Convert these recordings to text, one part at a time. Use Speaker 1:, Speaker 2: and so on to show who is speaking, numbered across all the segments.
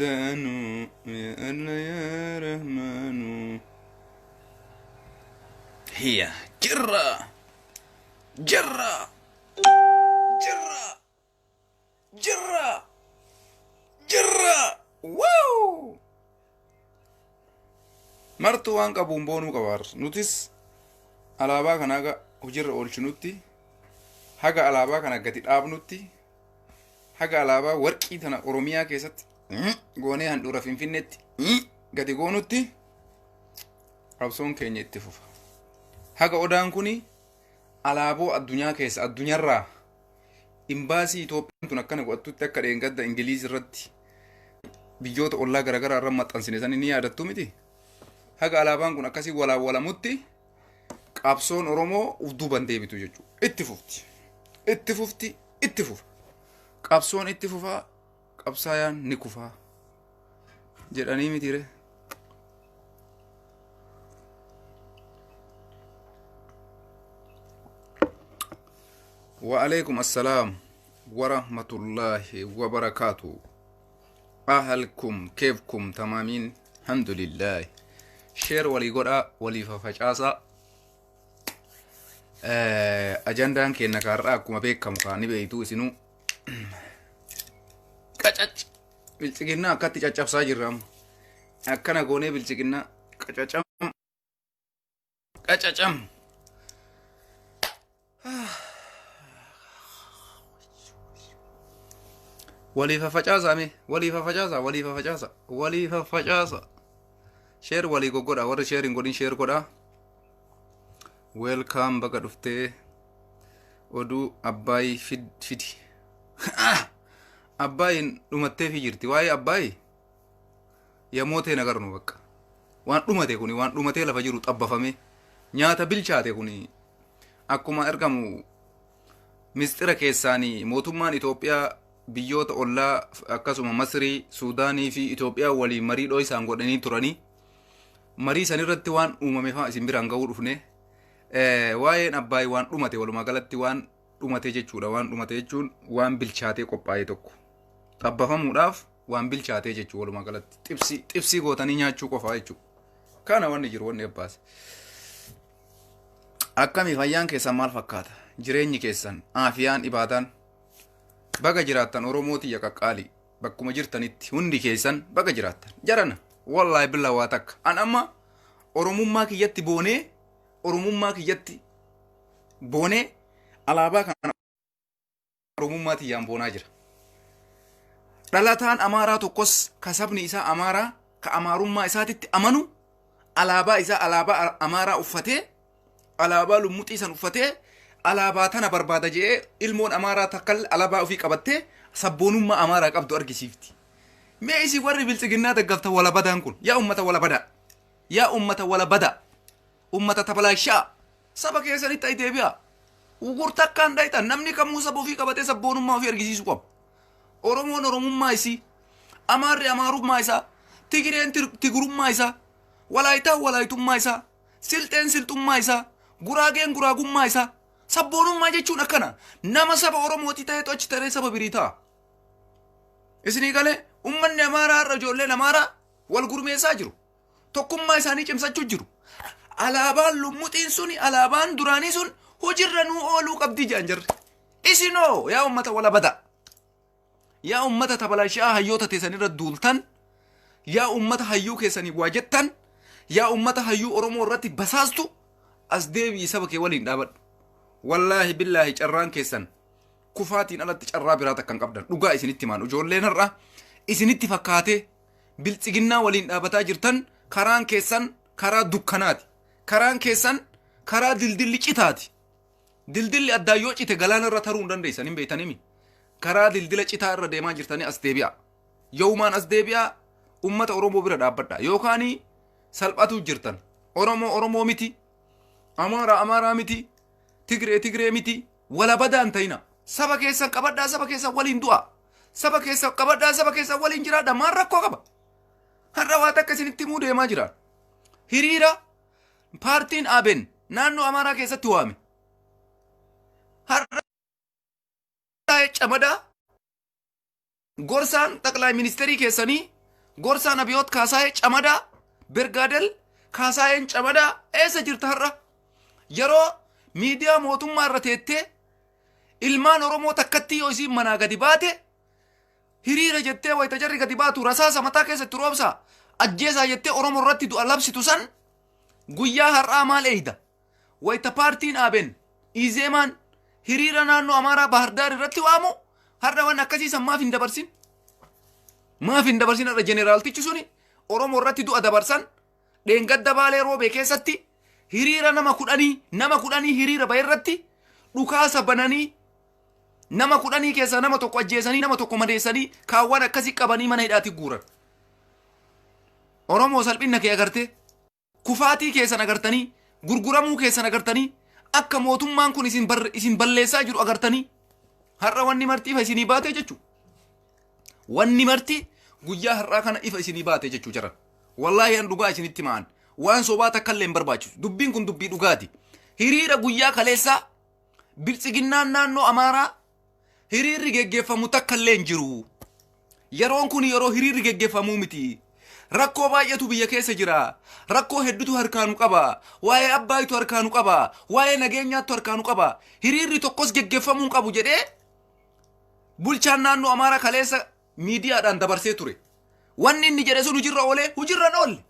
Speaker 1: ودانو يا الله يا رحمن هي جرة جرة جرة جرة جرة واو مرتو وان قبون بونو قوار نوتس alaabaa kana haga hojirra oolchinutti haga alaabaa kana gadi dhaabnutti haga alaabaa warqii tana oromiyaa keessatti goonee handhuura finfinneetti gadi goonutti qabsoon keenya itti fufa haga odaan kuni alaaboo addunyaa keessa addunyaarraa imbaasii Itoophiyaan tun akkana godhattutti akka dheengadda Ingiliiz irratti biyyoota ollaa garagaraa irra maxxansine san ni yaadattu miti haga alaabaan kun akkasii walaawwalamutti qabsoon oromoo ufduuban deebitu jechuudha itti fufa qabsoon itti fufaa qabsaayaan ni kufaa jedhanii mitire وعليكم السلام ورحمة الله وبركاته أهلكم كيفكم تمامين الحمد لله شير ولي قرأ ولي ففجاسة أجندان كي نكارراكم بيكم كاني بيتو سنو كاچاچ بلچگنا كاتي چاچاب ساجرام أكنا غوني بلچگنا كاچاچام كاچاچام ولي ففجاسة مي ولي ففجاسة شير ولي غوغودا ور شيرين غودين شير غودا welcome baga dufte Oduu abbay fidi abbay dhumatte fi jirti waa'ee abbay yamootee nagarnu bakka waan dhumate kuni waan dhumatee lafa jiru xabbafame nyaata bilchaate kuni akkuma ergamu mistira keessaanii mootummaan Itoophiyaa biyyoota ollaa akkasuma Masrii Suudaanii fi Itoophiyaa waliin marii dhoo isaan godhanii turanii marii san irratti waan uumame faa isin biraan ga'uu dhufne waa'een abbay waan dhumate walumaa galatti waan dhumate jechuudha waan dhumate jechuun waan bilchaatee qophaa'e tokko xabbafamuudhaaf waan bilchaatee jechuu walumaa galatti xibsii gootanii nyaachuu qofaa jechuudha kana wanni jiru wanni abbaas akkami fayyaan keessan maal fakkaata jireenyi keessan aafiyaan ibaadaan baga jiraattan oromootii yaqaqqaali bakkuma jirtanitti hundi keessan baga jiraattan jarana wallahi billaa waa takka an amma oromummaa kiyyatti boonee alaabaa kana oromummaa tiyyaan boonaa jira dhalataan amaaraa tokkos kasabni isaa amaaraa ka amaarummaa isaatitti amanu alaabaa isaa alaabaa amaaraa uffatee alaabaa lummuxii san uffatee alaabaa tana barbaada jedhee ilmoon amaaraa takkal alaabaa ofii qabattee sabboonummaa amaaraa qabdu argisiifti mee isi warri biltsiginnaa daggafta wala badaan kun yaa ummata wala bada ummata tabalaashaa saba keessanitti ay deebi'a ugurtakkaan dhaytan namni kamuu saba ofii qabatee sabboonummaa ofii argisiisu qaba oromoon oromummaa isii amaarri amaarummaa isaa tigireen tigurummaa isaa walaayitaan walaayitummaa isaa silxeen silxummaa isaa guraageen guraagummaa isaa sabboonummaa jechuun akkana nama saba oromooti ta'etu achi taree saba birii ta'a isinii galee ummanni amaaraa irra ijoolleen amaaraa wal gurmeessaa jiru tokkummaa isaanii cimsachuu jiru alaabaan lummuxiin suni alaabaan duraanii sun hojirra nuu ooluu qabdi jedhan jarri isinoo yaa ummata wala bada yaa ummata tabalashaa hayyoota teessanirra duultan yaa ummata hayyuu keessanii waa jettan yaa ummata hayyuu oromoo irratti basaastu as deebii saba kee waliin dhaabadhu wallaahi billaahi carraan keessan kufaatiin alatti carraa biraa takkan qabdan dhugaa isinitti maan ijoolleen har'a isinitti fakkaatee biltsiginnaa waliin dhaabataa jirtan karaan keessan karaa dukkanaati karaan keessan karaa dildilli citaati dildilli addaa yoo cite galaana irra taruu hin dandeessan hin beeytanimi karaa dildila citaa irra deemaa jirtanii as deebi'a yoomaan as deebi'a ummata oromoo bira dhaabbadha yookaanii salphatu jirtan oromoo miti amaaraa miti tigree miti wala badaan ta'ina saba keessan qabadhaa saba keessan waliin du'a saba keessan qabadhaa saba keessan waliin jiraadha maan rakkoo qaba har'a waa takka isinitti himuu deemaa jiraan hiriira paartiin aben naannoo amaaraa keessatti waame har'a camadaa gorsaan xaqlaa ministeerii keessanii gorsaan abiyoot kaasaayee camadaa bergaadel kaasaayeen camadaa eessa jirta har'a yeroo miidiyaa mootummaa irra teettee ilmaan oromoo takkatti yoo isiin manaa gadi baate hiriira jettee wayita jarri gadi baatu rasaasa mataa keessatti roobsaa ajjeesaa jettee oromoo irratti du'a labsitu san guyyaa har'aa maal eeyda wayita paartiin aaben izeemaan hiriira naannoo amaaraa bahardaar irratti waamu har'a waan akkasiisan maaf hin dabarsin har'a jeneraaltichi suni oromoo irratti du'a dabarsan dheengadda baalee roobee keessatti hiriira nama kudhanii hiriira bahe irratti dhukaasa bananii nama 10 keessaa nama tokko ajjeesanii nama tokko madeessanii kaawwan akkasii qabanii mana hidhaatti guuran. Oromoo salphina kee agartee kufaatii keessan agartanii gurguramuu keessan agartanii akka mootummaan kun isin balleessaa jiru agartanii har'a wanni marti ifa isinii baate jechuudha. Wanni marti guyyaa har'aa kana ifa isinii baate jechuudha jiran. Wallaahi an dhugaa isinitti ma'an waan sobaa takka illee hin barbaachisu. Dubbiin kun dubbii dhugaati. Hiriira guyyaa kaleessaa biltsiginnaan naannoo Amaaraa hiriirri geggeeffamu takka illee hin jiru. Yeroon kun yeroo hiriirri geggeeffamuu miti. Rakkoo baay'atu biyya keessa jira. Rakkoo hedduutu harkaanu qaba. Waa'ee abbaayitu harkaanu qaba. Waa'ee nageenyaatu harkaanu qaba. Hiriirri tokkos geggeeffamuu qabu jedhee bulchaan naannoo Amaaraa kaleessa miidiyaadhaan dabarsee ture. Wanni inni jedhe sun hujirra oolee hujirran oolle.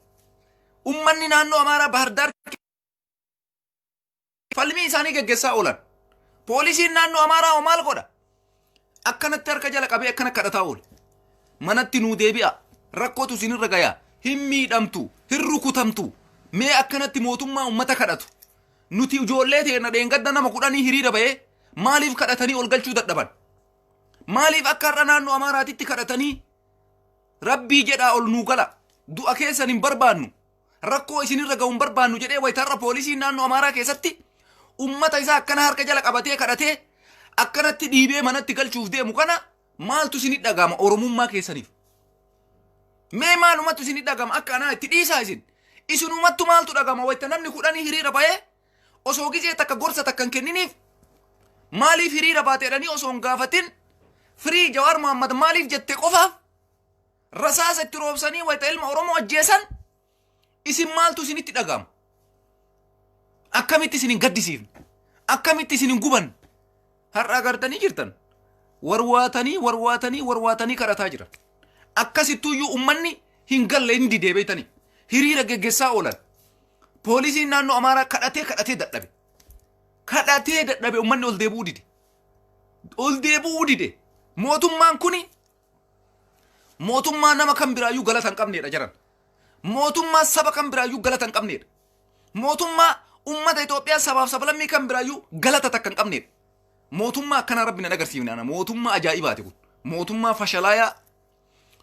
Speaker 1: Ummanni naannoo Amaaraa Bahardaar falmii isaanii geggeessaa oolan. Poolisiin naannoo Amaaraa oo maal godha? Akkanatti harka jala qabee akkana kadhataa oole. Manatti nuu deebi'a. Rakkootu isinirra gayaa. Hin miidhamtu. Hin rukutamtu. Mee akkanatti mootummaa ummata kadhatu. Nuti ijoollee teena dheengadda nama 10 hiriira bahee maaliif kadhatanii ol galchuu dadhaban? Maaliif akka har'a naannoo Amaaraatitti kadhatanii rabbii jedhaa ol nuu gala. Du'a keessan hin barbaannu. Rakkoo isinirra ga'u hin barbaannu jedhee wayitaarra poolisiin naannoo Amaaraa keessatti ummata isaa akkana harka jala qabatee kadhatee akkanatti dhiibee manatti galchuuf deemu kana maaltu isinit dhagama oromummaa keessaniif? Mee maalumatti isinit dhagama akka anaa itti dhiisaa isinumattu maaltu dhagama wayita namni 10 hiriira bahee osoo gizee takka gorsa takka hin kenniniif maaliif hiriira baateedhanii osoo hin gaafatin firii Jawaar Mohamed maaliif jette qofaaf rasaasa itti roobsanii wayita ilma Oromoo ajjeesan isin maaltu isinitti dhagama? Akkamitti isin hin gaddisiifne? Akkamitti isin hin gubanne? Har'a agartanii jirtan warwaatanii kadhataa jiran. Akkasittuyyuu ummanni hin galle hin didee beeytanii hiriira geggeessaa oolan. Poolisiin naannoo Amaaraa kadhatee dadhabe ummanni ol deebi'uu dide. Mootummaan kuni mootummaa nama kan biraayyuu galata hin qabneedha jiran. Mootummaa saba kan biraayyuu galata hin qabneedha. Mootummaa ummata Itoophiyaa sabaaf sablammii kan biraayyuu galata takka hin qabneedha. Mootummaa akkana rabbi na agarsiifne ana mootummaa ajaa'ibaati kun. Mootummaa fashalaayaa.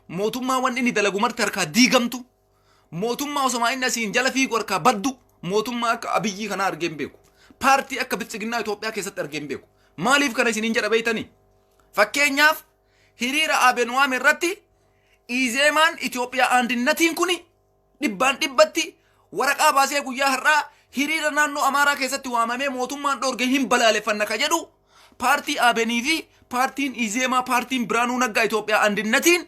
Speaker 1: Mootummaa wanni inni dalagu marti harkaa diigamtu. Mootummaa osoma inni asiin jala fiigu harkaa baddu. Mootummaa akka abiyyii kana argee hin beeku. Paartii akka biltsiginnaa Itoophiyaa keessatti argee hin beeku. Maaliif kana isiniin jedha beeytanii? Fakkeenyaaf hiriira Abenuwaam irratti Izeemaan Itoophiyaa aandinnaatiin kuni dhibbaan dhibbatti waraqaa baasee guyyaa har'aa hiriira naannoo Amaaraa keessatti waamamee mootummaan dhoorge hin balaaleffanna ka jedhu paartii Abenii fi paartiin Izeemaa paartiin Biraanuu Naggaa Itoophiyaa aandinnaatiin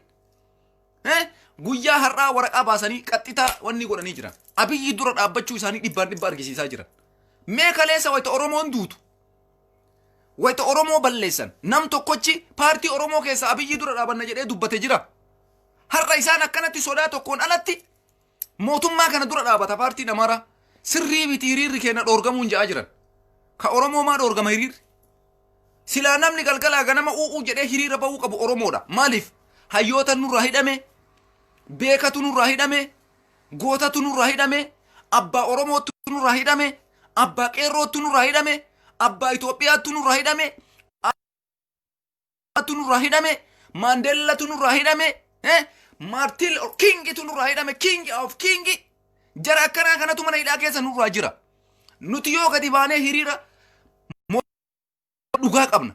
Speaker 1: guyyaa har'aa waraqaa baasanii qaxxitaa wanni godhanii jiran. Abiyyi dura dhaabbachuu isaanii dhibbaan dhibba argisiisaa jiran. Mee kaleessa wayita Oromoon duutu wayita Oromoo balleessan nam tokkochi paartii Oromoo keessa Abiyyi dura dhaabanna jedhee dubbate jira. Har'a isaan akkanatti sodaa tokkoon alatti mootummaa kana dura dhaabata paartiin Amaaraa sirrii biti hiriirri keenya dhoorgamuun ja'aa jiran. Ka Oromoo maa dhoorgama hiriirri? Silaa namni galgalaa ganama u'uu jedhee hiriira bahuu qabu Oromoodha. Maaliif? Hayyoota nurraa hidhame, beekatu nurraa hidhame, gootatu nurraa hidhame, abbaa Oromootu nurraa hidhame, abbaa qeerrootu nurraa hidhame, abbaa Itoophiyaatu nurraa hidhame, abbaa nurraa hidhame, Maandeellatu nurraa hidhame, Martin Kingitu nurraa hidhame, King of King. Jara akkanaa kanatu mana hidhaa keessa nurraa jira. Nuti yoo gadi baanee hiriira dhugaa qabna.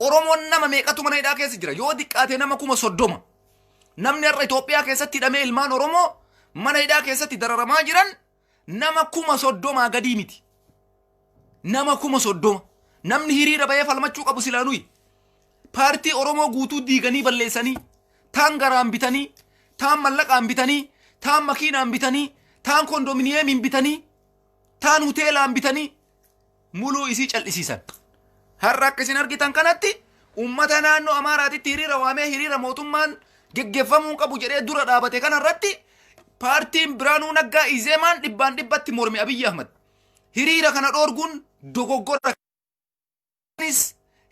Speaker 1: Oromoon nama meeqatu mana hidhaa keessa jira? Yoo diqqaate nama 30. Namni har'a Itoophiyaa keessatti hidhamee ilmaan Oromoo mana hidhaa keessatti dararamaa jiran nama 30 gadii miti. Nama 30. Namni hiriira bahee falmachuu qabu silaa nuyi. Paartii Oromoo guutuu diiganii balleessanii taan garaan bitanii, taan mallaqaan bitanii, taan makiinaan bitanii, taan kondominiyeemiin bitanii, taan hoteelaan bitanii muluu isii cal'isiisan. Har'a akka isin argitan kanatti ummata naannoo Amaaraatitti hiriira waamee hiriira mootummaan geggeeffamuu qabu jedhee dura dhaabate kanarratti paartiin Biraanuu Naggaa Izeemaan dhibbaan dhibbatti morme Abiyyi Ahmad. Hiriira kana dhoorguun dogoggora.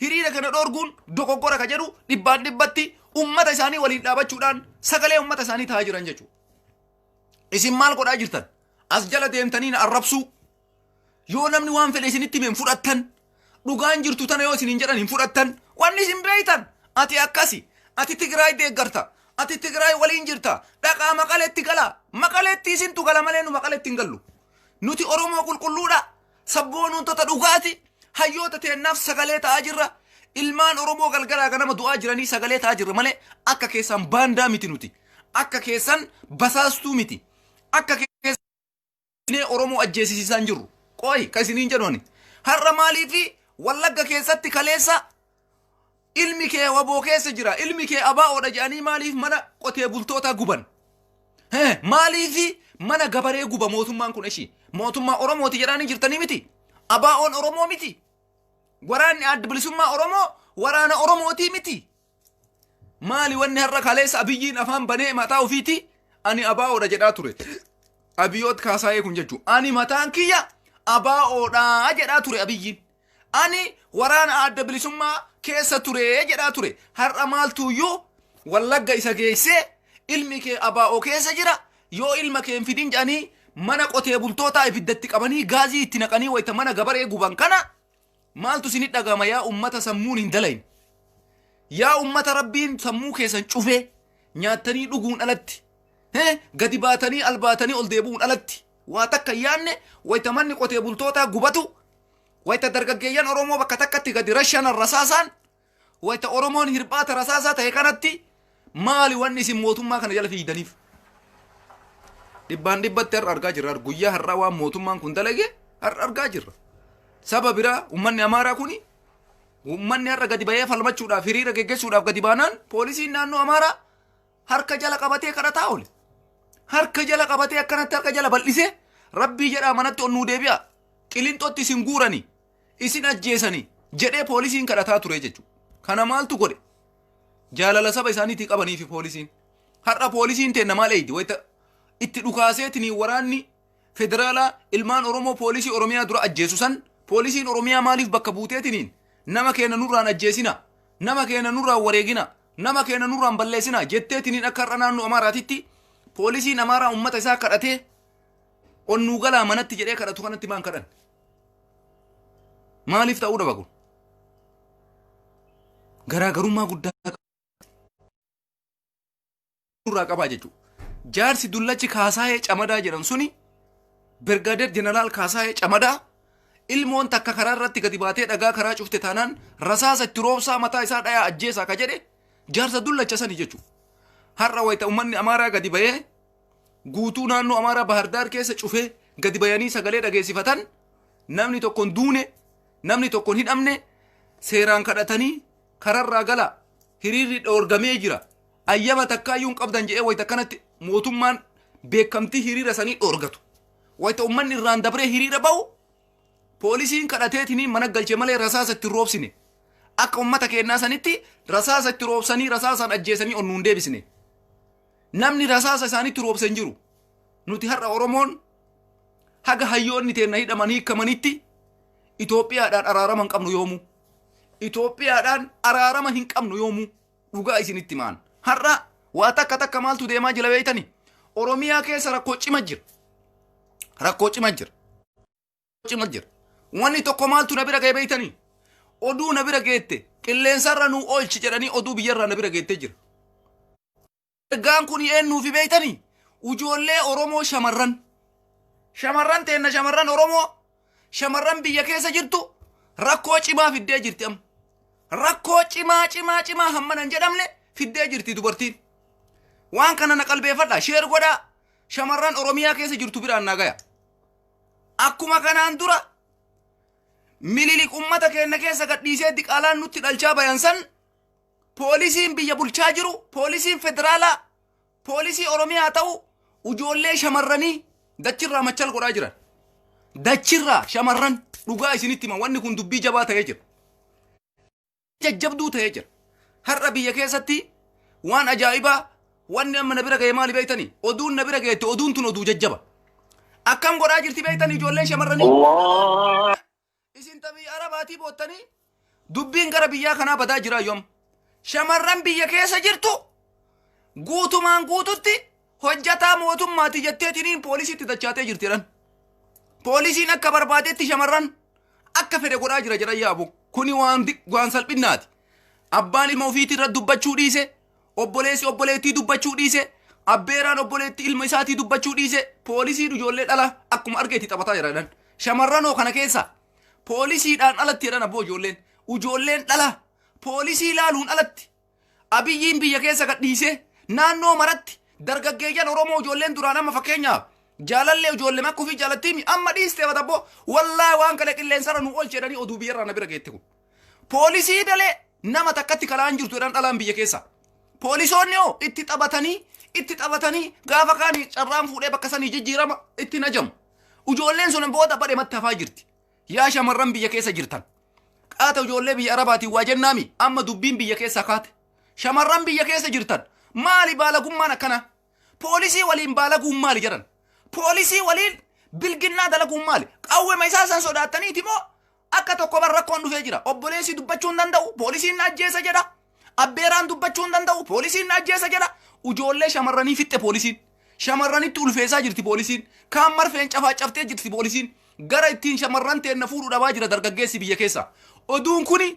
Speaker 1: Hiriira kana dhoorguun dogoggora ka jedhu dhibbaan dhibbatti ummata isaanii waliin dhaabachuudhaan sagalee ummata isaanii ta'aa jiran jechuudha. Isin maal godhaa jirtan? As jala deemtanii na arrabsuu. Yoo namni waan fedhe isinitti himeen fudhattan. Dhugaan jirtu tana yoo isinin jedhan hin fudhattan. Wanni isin beeytan. Ati akkasi. Ati Tigraay deeggarta. Ati Tigraay waliin jirta. Dhaqaa Maqaleetti gala. Maqaleetti isintu gala malee nu Maqaleetti hin gallu. Nuti Oromoo qulqulluudha. Sabboonuntota dhugaati. Hayyoota teennaaf sagalee ta'aa jirra. Ilmaan Oromoo galgalaa ganama du'aa jiranii sagalee ta'aa jirra malee akka keessan baandaa miti nuti. Akka keessan basaastuu miti. Akka keessan Oromoo ajjeesisiisan jirru. Qooyi ka isiniin jedhuuni. Har'a maaliifi Wallagga keessatti kaleessa ilmi kee waboo keessa jira. Ilmi kee abaa'oodha jedhanii maaliif mana qotee bultoota guban? Maaliifi mana gabaree guba mootummaan kun ishii? Mootummaa Oromooti jedhanii jirtanii miti. Abaa'oon Oromoo miti. Waraanni adda bilisummaa Oromoo waraana Oromootii miti. Maali wanni har'a kaleessa Abiyyiin afaan banee mataa ofiiti? Ani abaa'oodha jedhaa ture. Abiyyoot kaasaa'ee kun jechuun ani mataan kiyya abaa'oodha jedhaa ture Abiyyiin. Ani waraana adda bilisummaa keessa ture jedhaa ture. Har'a maaltuyyuu Wallagga isa geessee ilmi kee abaa'oo keessa jira. Yoo ilma kee hin fidin jedhanii mana qotee bultootaa ibiddatti qabanii gaazii itti naqanii wayita mana gabaree guban kana maaltu isinit dhagama yaa ummata sammuun hin dalayin. Yaa ummata rabbiin sammuu keessan cufee nyaattanii dhuguun alatti. Gadi baatanii albaatanii ol deebuun alatti. Waa takka yaanne wayita manni qotee bultootaa gubatu. Wayita dargaggeeyyan Oromoo bakka takkatti gadi rashanan rasaasaan. Wayita Oromoon hirbaata rasaasaa ta'e kanatti maali wanni isin mootummaa kana jala fiidaniif? Dhibbaan dhibbatti har'a argaa jirra. Guyyaa har'aa waan mootummaan kun dalage har'a argaa jirra. Saba biraa ummanni Amaaraa kuni ummanni har'a gadi bahee falmachuudhaaf hiriira geggeessuudhaaf gadi baanaan poolisiin naannoo Amaaraa harka jala qabatee kadhataa oole. Harka jala qabatee akkanatti harka jala bal'isee rabbii jedhaa manatti onnuu deebi'a. Qilinxootti isin guuranii isin ajjeesanii jedhee poolisiin kadhataa ture jechuudha. Kana maaltu godhe? Jaalala saba isaaniitii qabaniifi poolisiin. Har'a poolisiin teenna maal eeydi? Wayita itti dhukaaseetinii waraanni federaalaa ilmaan Oromoo poolisii Oromiyaa dura ajjeesu san poolisiin Oromiyaa maaliif bakka buuteetiniin nama keenya nurraan ajjeesina, nama keenya nurraan wareegina, nama keenya nurraan balleessina jetteetiniin akka har'a naannoo Amaaraatitti poolisiin Amaaraa ummata isaa kadhatee onnuu galaa manatti jedhee kadhatu kanatti maan kadhan? Maaliif ta'uu dhaba kun? Garaagarummaa guddaa irraa qabaa jechuudha. Jaarsi dullachi Kaasaayee Camadaa jedhan suni Birgaadeer Jeneraal Kaasaayee Camadaa ilmoon takka karaa irratti gadi baatee dhagaa karaa cufte taanaan rasaasa itti roobsaa mataa isaa dhayaa ajjeesaa ka jedhe jaarsa dullacha sani jechuudha. Har'a wayita ummanni Amaaraa gadi bahee guutuu naannoo Amaaraa Bahardaar keessa cufee gadi bayanii sagalee dhageessifatan namni tokkon duune namni tokkon hidhamne seeraan kadhatanii kararraa gala hiriirri dhoorgamee jira. Ayyama takkaayyuun qabdan jedhee wayita kanatti mootummaan beekamtii hiriira sanii dhoorgatu. Wayita ummanni irraan dabree hiriira ba'u poolisiin kadhateetiniin mana galche malee rasaasa itti roobsine. Akka ummata keenyaa sanitti rasaasa itti roobsanii rasaasaan ajjeesanii onnuun deebisne. Namni rasaasa isaanitti roobsan jiru. Nuti har'a Oromoon haga hayyoonni teenna hidhaman hiikamanitti Itoophiyaadhaan araarama hin qabnu yoomuu. Itoophiyaadhaan araarama hin qabnu yoomuu. Dhugaa isinitti maan. Har'a waa takka maaltu deemaa jira beeytani? Oromiyaa keessa rakkoo cima jira. Rakkoo cima jira. Cima jira. Wanni tokko maaltu na bira ga'e beeytani? Oduu na bira geette. Qilleensarra nuu oolchi jedhanii oduu biyyarraa na bira geettee jira. Ergaan kun eenyuufi beeytani? Ujoollee Oromoo shamarran. Shamarran teenna shamarran Oromoo shamarran biyya keessa jirtu rakkoo cimaa fiddee jirti amma. Rakkoo cimaa hammanan jedhamne fiddee jirti dubartiin. Waan kana na qalbeeffadha. Sheer godhaa shamarran Oromiyaa keessa jirtu biraan na gaya. Akkuma kanaan dura mililik ummata keenya keessa gadhiisee diqaalaan nutti dhalchaa bayan san poolisiin biyya bulchaa jiru poolisiin federaalaa poolisii oromiyaa ta'u ujoollee shamarranii dachirraa machal godhaa jiran dachirraa shamarran dhugaa isinitti hima wanni kun dubbii jabaa ta'ee jira jajjabduu ta'ee jira har'a biyya keessatti waan ajaa'ibaa wanni amma na bira ga'e maali beeytanii oduun na bira ga'etti oduun tun oduu jajjaba akkam godhaa jirti beeytanii ijoolleen shamarranii isin tabii arabaatii boottanii dubbiin gara biyyaa kanaa badaa jira yoom shamarran biyya keessa jirtu guutumaan guututti hojjataa mootummaati jetteetiniin poolisiitti dachaatee jirtiidhan poolisiin akka barbaadetti shamarran akka fedhe godhaa jira jedhan yaabu kuni waan salphinnaati abbaan ilma ofiitii irra dubbachuu dhiise obboleessi obboleettii dubbachuu dhiise abbeeraan obboleettii ilma isaatii dubbachuu dhiise poolisiin ijoollee dhala akkuma argeetti taphataa jiran shamarranoo kana keessa poolisiidhaan alatti jedhan abboo ijoolleen dhala poolisii ilaaluun alatti abiyyiin biyya keessa gadhiise naannoo maratti dargaggeeyyan oromoo ijoolleen duraan amma fakkeenyaaf jaalallee ijoollee makkuu fi jaalattiimi amma dhiistee batabboo wallaahi waan kana qilleensarra nu oolche jedhanii oduu biyyarraa na bira geette kun poolisii dalee nama takkatti kalaan jirtu jedhan dhalaan biyya keessa poolisoonni hoo itti taphatanii gaafa kaanii carraan fuudhee bakka sanii jijjiirama itti najamu ijoolleen sun booda badhematti hafaa jirti yaa shamarran biyya keessa jirtan qaata ijoollee biyya arabaatiin waa jennaami amma dubbiin biyya keessa kaate shamarran biyya keessa jirtan maali baalagummaan akkana poolisii waliin baalaguun maali jedhan poolisii waliin bilginnaa dalaguun maali qawwema isaa san sodaattaniiti moo akka tokko bar rakkoon dhufee jira obboleessi dubbachuu hin danda'u poolisiin na ajjeesa jedha abbeeraan dubbachuu hin danda'u poolisiin na ajjeesa jedha ijoollee shamarranii fixxe poolisiin shamarranitti ulfeessaa jirti poolisiin kaan marfeen cafaa caftee jirti poolisiin gara ittiin shamarran teenna fuudhu dhabaa jira dargaggeessi biyya keessa oduun kuni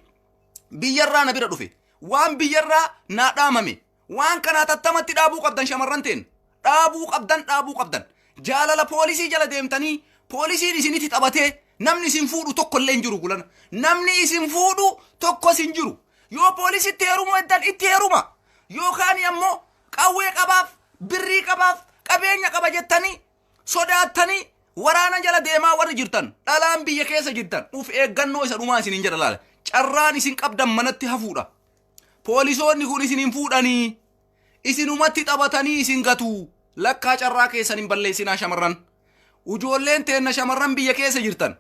Speaker 1: biyyarraa na bira dhufe waan biyyarraa naa dhaamame waan kana Hatattamatti dhaabuu qabdan shamarran teen dhaabuu qabdan jaalala poolisii jala deemtanii poolisiin isinitti taphatee namni isin fuudhu tokko illee hin jiru gulana namni isin fuudhu tokkos hin jiru yoo poolisitti heerumu eddan itti heeruma yookaan ammoo qawwee qabaaf birrii qabaaf qabeenya qaba jettanii sodaattanii waraana jala deemaa warri jirtan dhalaan biyya keessa jirtan uf eeggannoo isa dhumaa isinin jedha laala carraan isin qabdan manatti hafuudha poolisoonni kun isinin fuudhanii isinumatti taphatanii isin gatu lakkaa carraa keessan hin balleessinaa shamarran ijoolleen teenna shamarran biyya keessa jirtan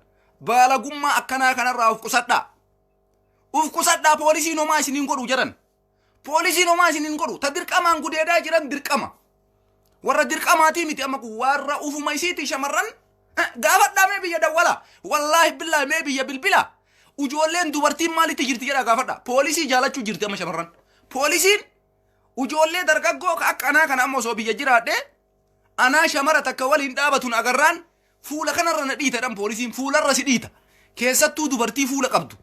Speaker 1: baalagummaa akkanaa kanarraa uf qusadhaa poolisiin homaa isinin godhu jedhan poolisiin homaa isinin godhu ta dirqamaan gudeedaa jiran dirqama warra dirqamaatii miti amma kun warra ufuma isiiti shamarran gaafadhaa mee biyya dawwala wallaahi billaahi mee biyya bilbila ijoolleen dubartiin maalitti jirti jedha gaafadha poolisii jaalachuu jirti amma shamarran poolisiin ijoollee dargaggoo akkanaa kana amma osoo biyya jiraadhe anaa shamara takka waliin dhaabatun agarraan fuula kanarra na dhiitadhan poolisiin fuularra si dhiita keessattuu dubartii fuula qabdu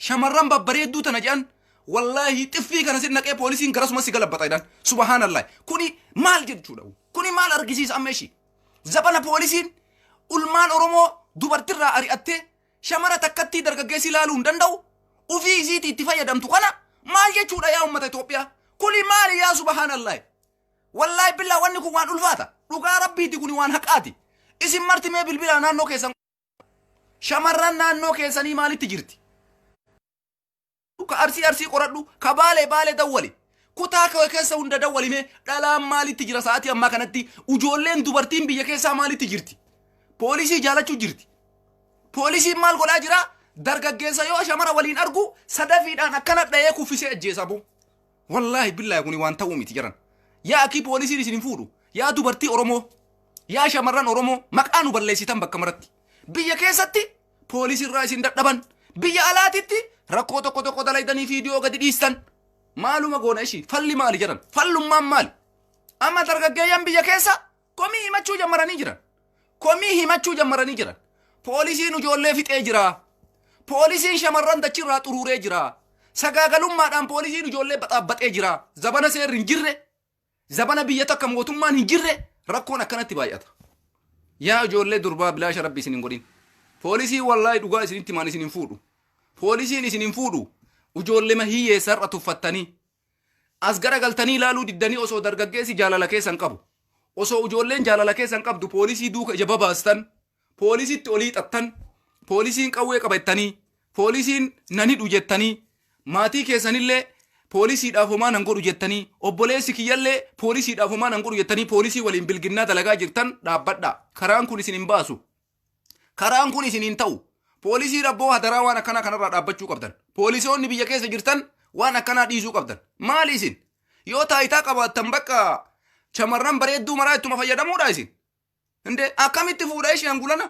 Speaker 1: shamarran babbareedduu tana jedhan wallaahi xiffii kana sin naqee poolisiin garasumas si galabbata jedhan subhaanallah kuni maal jechuudha kuni maal argisiisa amma ishii zabana poolisiin ilmaan oromoo dubartirraa ari'attee shamara takkatti dargaggeessi ilaaluu hin danda'u ufii isiitii itti fayyadamtu kana maal jechuudha yaa ummata Itoophiyaa kuni maali yaa subhaanallah wallaahi billaa wanni kun waan ulfaata dhugaa rabbiiti kuni waan haqaati isin marti mee bilbilaa naannoo keessan shamarran naannoo keessanii maalitti jirti ka arsii qoradhu ka baalee dawwali kutaa keessa hunda dawwali mee dhalaan maalitti jira sa'aatii ammaa kanatti ijoolleen dubartiin biyya keessaa maalitti jirti poolisii jaalachuu jirti poolisiin maal godhaa jira dargaggeessa yoo shamara waliin argu sadafiidhaan akkana dhayee kuffisee ajjeesa bu wallaahi billaahi kuni waan ta'uu miti jiran yaa akii poolisiin isin fuudhu yaa dubartii oromoo yaa shamarran oromoo maqaa nu balleessitan bakka maratti biyya keessatti poolisiirraa isin dadhaban biyya alaatitti rakkoo tokko dalaydanii fiidiyoo gadi dhiistan maaluma goona ishii falli maali jiran fallummaan maali amma dargaggeeyyan biyya keessa komii himachuu jammaranii jiran poolisiin ijoollee fixee jira poolisiin shamarran dachirraa xuruuree jira sagaagalummaadhaan poolisiin ijoollee baxaabbaxee jira zabana seerri hin jirre zabana biyya takka mootummaan hin jirre rakkoon akkanatti baay'ata yaa ijoollee durbaa bilaasha rabbi isin hin godhin poolisii wallaahi dhugaa isinitti maan isin hin fuudhu poolisiin isin hin fuudhu ijoollee mahiyyeessa har'a tuffattanii as garagaltanii ilaaluu diddanii osoo dargaggeessi jaalala keessan qabu osoo ijoolleen jaalala keessan qabdu poolisii duuka ija babaastan poolisiitti olii xattan poolisiin qawwee qabattanii poolisiin nan hidhu jettanii maatii keessanillee poolisiidhaaf homaa nan godhu jettanii obboleessi kiyyallee poolisiidhaaf homaa nan godhu jettanii poolisii waliin bilginnaa dalagaa jirtan dhaabbadha. Karaan kun isin hin baasu. Karaan kun isin hin ta'u. Poolisii rabboo hadaraa waan akkanaa kanarraa dhaabbachuu qabdan. Poolisoonni biyya keessa jirtan waan akkanaa dhiisuu qabdan. Maali isin? Yoo taayitaa qabaattan bakka shamarran bareedduu maraa ittuma fayyadamuudha isin. Inde akkamitti fuudha ishee angulana?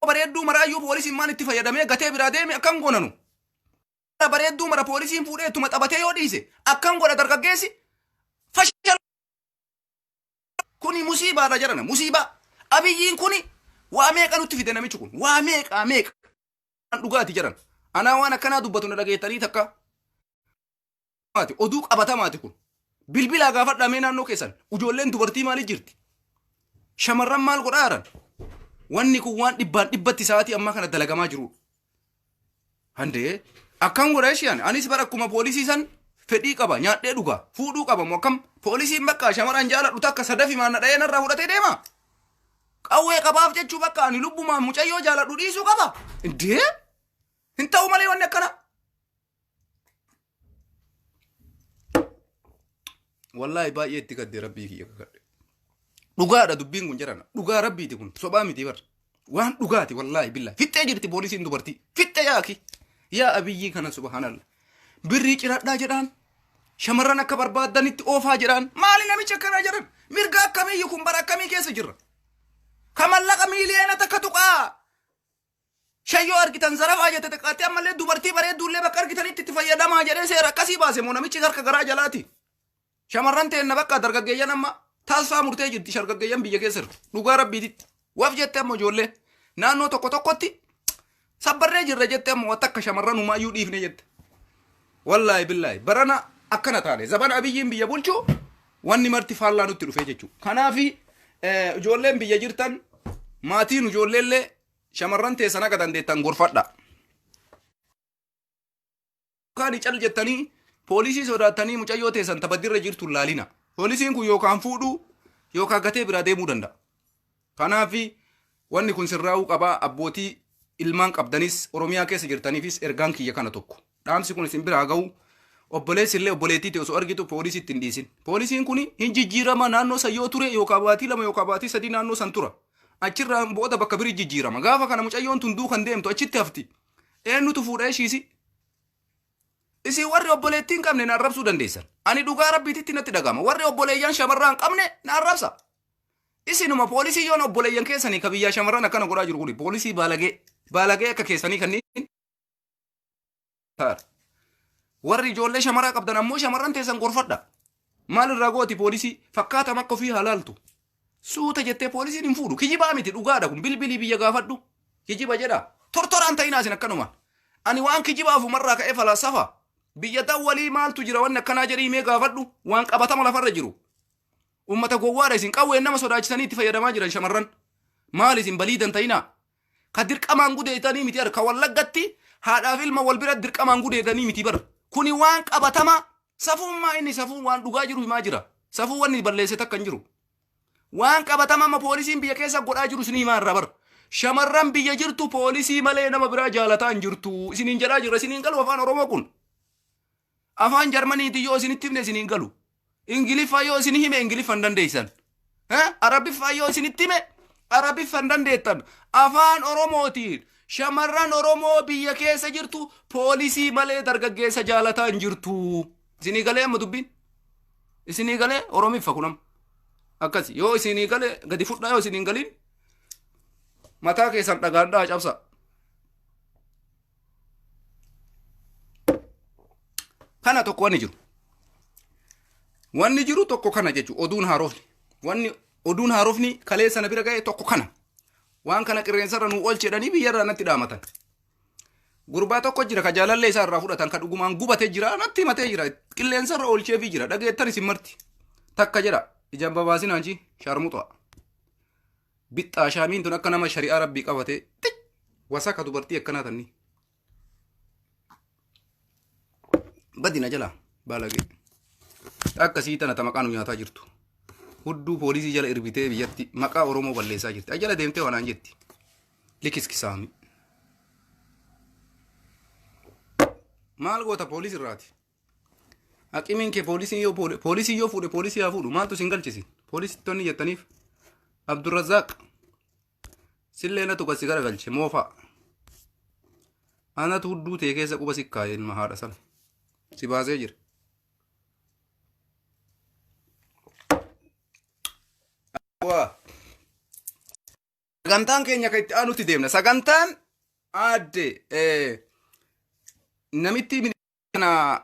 Speaker 1: Bareedduu maraayyuu poolisiin maan itti fayyadamee gatee biraa deeme akkam goonanu? Bareedduu mara poolisiin fuudhee ittuma xabatee yoo dhiise akkam godha dargaggeessi? Fashal. Kuni musiibaadha jarana musiibaa. Abiyyiin kuni waa meeqa nutti fide namichi kun? Waa meeqa? Dhugaati jaran. Anaa waan akkanaa dubbatu na dhageettanii takka. Oduu qabatamaati kun. Bilbilaa gaafadhamee naannoo keessan. Ijoolleen dubartii maaliif jirti? Shamarran maal godhaa jiran? Wanni kun waan dhibbatti sa'aatii ammaa kana dalagamaa jiru. Handee akkam godha isheen anis bara akkuma poolisii san fedhii qaba nyaadhee dhugaa fuudhuu qaba moo akkam poolisiin bakka shamarran jaaladhu takka sadafi maanna dha'ee narraa fudhatee deema. Qawwee qabaaf jechuu bakka ani lubbumaan mucayyoo jaaladhu dhiisuu qaba. Indee hin ta'u malee wanni akkana. Wallahi baay'ee itti gaddee rabbii kiyya kakadhe. Dhugaadha dubbiin kun jedhana. Dhugaa rabbiiti kun sobaa miti bar. Waan dhugaati wallahi billahi. Fixxee jirti poolisiin dubartii. Fixxee yaaki. Yaa abiyyii kana subhanallah. Birrii ciradhaa jedhaan. Shamarran akka barbaaddanitti oofaa jedhaan. Maali namicha akkana jedhan? Mirga akkamiyyuu kun bara akkamii keessa jirra? Kamallaqa miiliyoona takka tuqaa. Shayyoo argitan zarafaa jette xiqqaatti ammallee dubartii bareedduullee bakka argitanitti itti fayyadamaa jedhee seera akkasii baase moo namichi harka garaa jalaati. Shamarran ta'een bakka dargaggeeyyan amma taasifaa murtee jirti dargaggeeyyan biyya keessa jirtu. Dhugaa rabbiititti. Waaf jette ammoo ijoollee naannoo tokkotti sabbarree jirra jette ammoo takka shamarran humaayyuu dhiifne jette. Wallaahi billaahi barana akkana taane zabana abiyyiin biyya bulchuu wanni marti faallaa nutti dhufee jechuudha. Kanaafi ijoolleen biyya jirtan maatiin ijoolleellee shamarran teessan akka dandeettan gorfadha. Kaani cal jettanii poolisii sodaatanii mucayyoo teessan tabaddirra jirtu laalina. Poolisiin kun yookaan fuudhuu yookaan gatee biraa deemuu danda'a. Kanaafi wanni kun sirraa'uu qabaa abbootii ilmaan qabdanis Oromiyaa keessa jirtaniifis ergaan kiyya kana tokko. Dhaamsi kun isin biraa ga'u obboleessi illee obboleettii ta'e osoo argitu poolisiitti hin dhiisin. Poolisiin kun hin jijjiirama naannoo san yoo ture yookaan baatii 2 yookaan baatii 3 naannoo san tura. Achirraan booda bakka birii jijjiirama. Gaafa kana mucayyoon tun duukan deemtu achitti hafti. Eenyutu fuudhee ishiisi? Isin warri obboleettiin qabne na arrabsuu dandeessan. Ani dhugaa rabbiititti natti dhagama. Warri obboleeyyan shamarran qabne na arrabsa. Isinuma poolisii yoon obboleeyyan keessanii ka biyyaa shamarran akkana godhaa jiru kuni poolisii baalagee akka keessanii kanneen warri ijoollee shamaraa qabdan ammoo shamarran teessan gorfadha. Maalirra gooti poolisii fakkaata makka ofii halaaltu. Suuta jettee poolisiin hin fuudhu. Kijibaa miti dhugaadha kun bilbilii biyya gaafadhu. Kijiba jedha. Tortoraan ta'inaa isin akkanuma. Ani waan kijibaaf umarraa ka'ee falsafa. Biyya dawwalii maaltu jira wanni akkanaa jedhii mee gaafadhu waan qabatama lafarra jiru. Ummata gowwaadha isin qawween nama sodaachisanii itti fayyadamaa jiran shamarran. Maal isin baliidan ta'inaa? Ka dirqamaan gudeetanii miti harka wallaggatti haadhaaf ilma wal bira dirqamaan gudeetanii miti bar. Kuni waan qabatama safummaa inni safuun waan dhugaa jiru himaa jira. Safuu wanni balleesse takka hin jiru. Waan qabatama amma poolisiin biyya keessa godhaa jiru isin himaa irra bar. Shamarran biyya jirtu poolisii malee nama biraa jaalataa hin jirtu. Isiniin jedhaa jirra isiniin galu afaan Oromoo kun. Afaan Jarmaniitii yoo isinitti himne isiniin galu. Ingiliffaa yoo isin hime Ingiliffaan dandeessan. Arabiffaa yoo isinitti hime Arabiffaan dandeettan. Afaan Oromootiin shamarran Oromoo biyya keessa jirtu poolisii malee dargaggeessa jaalataa hin jirtu. Isinii galee amma dubbiin. Isinii galee Oromiffa kunam. Akkasi yoo isinii galee gadi fudhaa yoo isiniin galiin mataa keessan dhagaadhaa cabsa. Kana tokko wanni jiru. Wanni jiru tokko kana jechu oduun haarofni. Wanni oduun haarofni kalee sana bira ga'e tokko kana. Waan kana qirreensarra nu oolchedhanii biyyarraa natti dhaamatan. Gurbaa tokko jira ka jaalallee isaa irraa fudhatan ka dhugumaan gubatee jira natti himatee jira qilleensarra oolcheefii jira dhageettan isin marti. Takka jedha ijaan babaasin hanji sharmuxa. Bixxaa shaamiin tun akka nama shari'aa rabbii qabate wasaka dubartii akkanaa tanni. Badina jala baalagee. Akkasii tana ta maqaa nu nyaataa jirtu. Hudduu poolisii jala irbitee biyyatti maqaa Oromoo balleessaa jirti. Ajala deemtee waanaan jetti. Likiskisaami. Maal goota poolisii irraati? Haqimin ke polisi yo fude polisi ya fudu maaltu singalchisi polisi tonni jettaniif Abdurrazzaq silleena tu kasi gara galche moofa ana tudduu tee keessa quba sikkaa'e ilma haadha sana si baasee jira. Sagantaan keenya kan itti aanutti deemna. Sagantaan adde namitti kana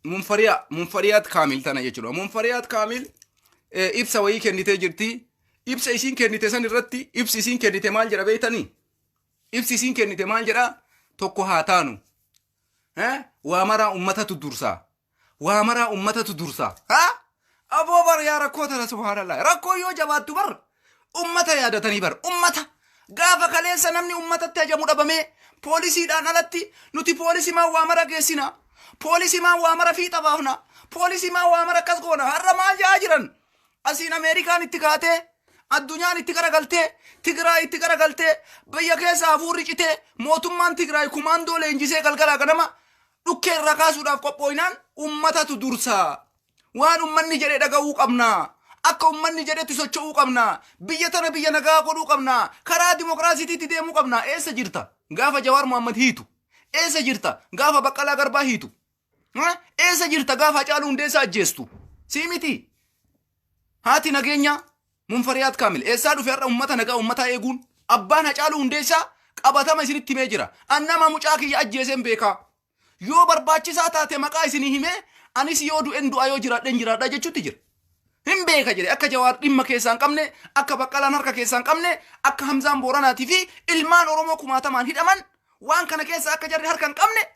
Speaker 1: munfariyaat kaamil tana jechuudha. Munfariyaat kaamil ibsa wayii kennitee jirti. Ibsa isiin kennite san irratti ibsi isiin kennite maal jedha beektanii? Ibsi isiin kennite maal jedha? Tokko haa taanu. Waa maraa ummatatu dursaa. Waa maraa ummatatu dursaa. Aboo bar yaa rakkoo tana subhaanallah. Rakkoo yoo jabaattu bar ummata yaadatanii bar ummata. Gaafa kaleessa namni ummatatti ajamu dhabamee poolisiidhaan alatti nuti poolisimaan waa mara geessina. Poolisimaan waa mara fiixa baafna. Poolisimaan waa mara akkas goona. Har'a maal jaa jiran? Asiin Ameerikaan itti kaatee addunyaan itti garagaltee Tigraay itti garagaltee biyya keessa hafuurri citee mootummaan Tigraay kumaandoo leenjisee galgalaa ganama dhukkee irraa kaasuudhaaf qophooynaan ummatatu dursaa. Waan ummanni jedhe dhaga'uu qabna. Akka ummanni jedhetti socho'uu qabna. Biyya tana biyya nagaa godhuu qabna. Karaa dimokiraasiitti deemuu qabna. Eessa jirta? Gaafa Jawaar Mohamed hiitu. Eessa jirta? Gaafa Baqqalaa Garbaa hiitu. Eessa jirta? Gaafa Hacaaluu Hundeessaa ajjeestu. Sii miti? Haati nageenya munfariyaat kaamil. Eessaa dhufe har'a ummata nagaa ummataa eeguun? Abbaan Hacaaluu Hundeessaa qabatama isinitti himee jira. Annama mucaa kiyya ajjeeseen beekaa. Yoo barbaachisaa taate maqaa isinii himee anis yoo du'en du'a yoo jiraadhen jiraadha jechuutti jira. Hin beeka jedhe akka Jawaar dhimma keessaan qabne akka Baqqalaan harka keessaan qabne akka Hamzaan Booranaatii fi ilmaan Oromoo kumaatamaan hidhaman waan kana keessa akka jarri harka hin qabne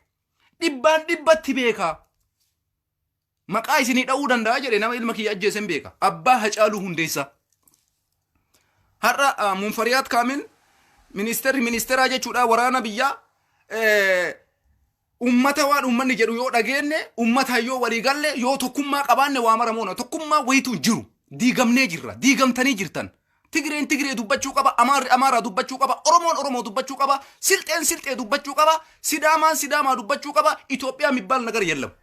Speaker 1: dhibbaan dhibbatti beeka. Maqaa isinii dha'uu danda'a jedhe nama ilma kiyya ajjeesen beeka. Abbaa Hacaaluu Hundeessaa. Har'a munfariyaat kaamil ministeeraa jechuudha waraana biyyaa ummata waan ummanni jedhu yoo dhageenye ummata yoo walii galle yoo tokkummaa qabaanne waa mara moona tokkummaa wayitu jiru diigamnee jirra diigamtanii jirtan Tigreen Tigree dubbachuu qaba Amaaraa dubbachuu qaba Oromoo dubbachuu qaba Silxeen dubbachuu qaba Sidaamaa dubbachuu qaba Itoophiyaa mibbaal nagar yellamu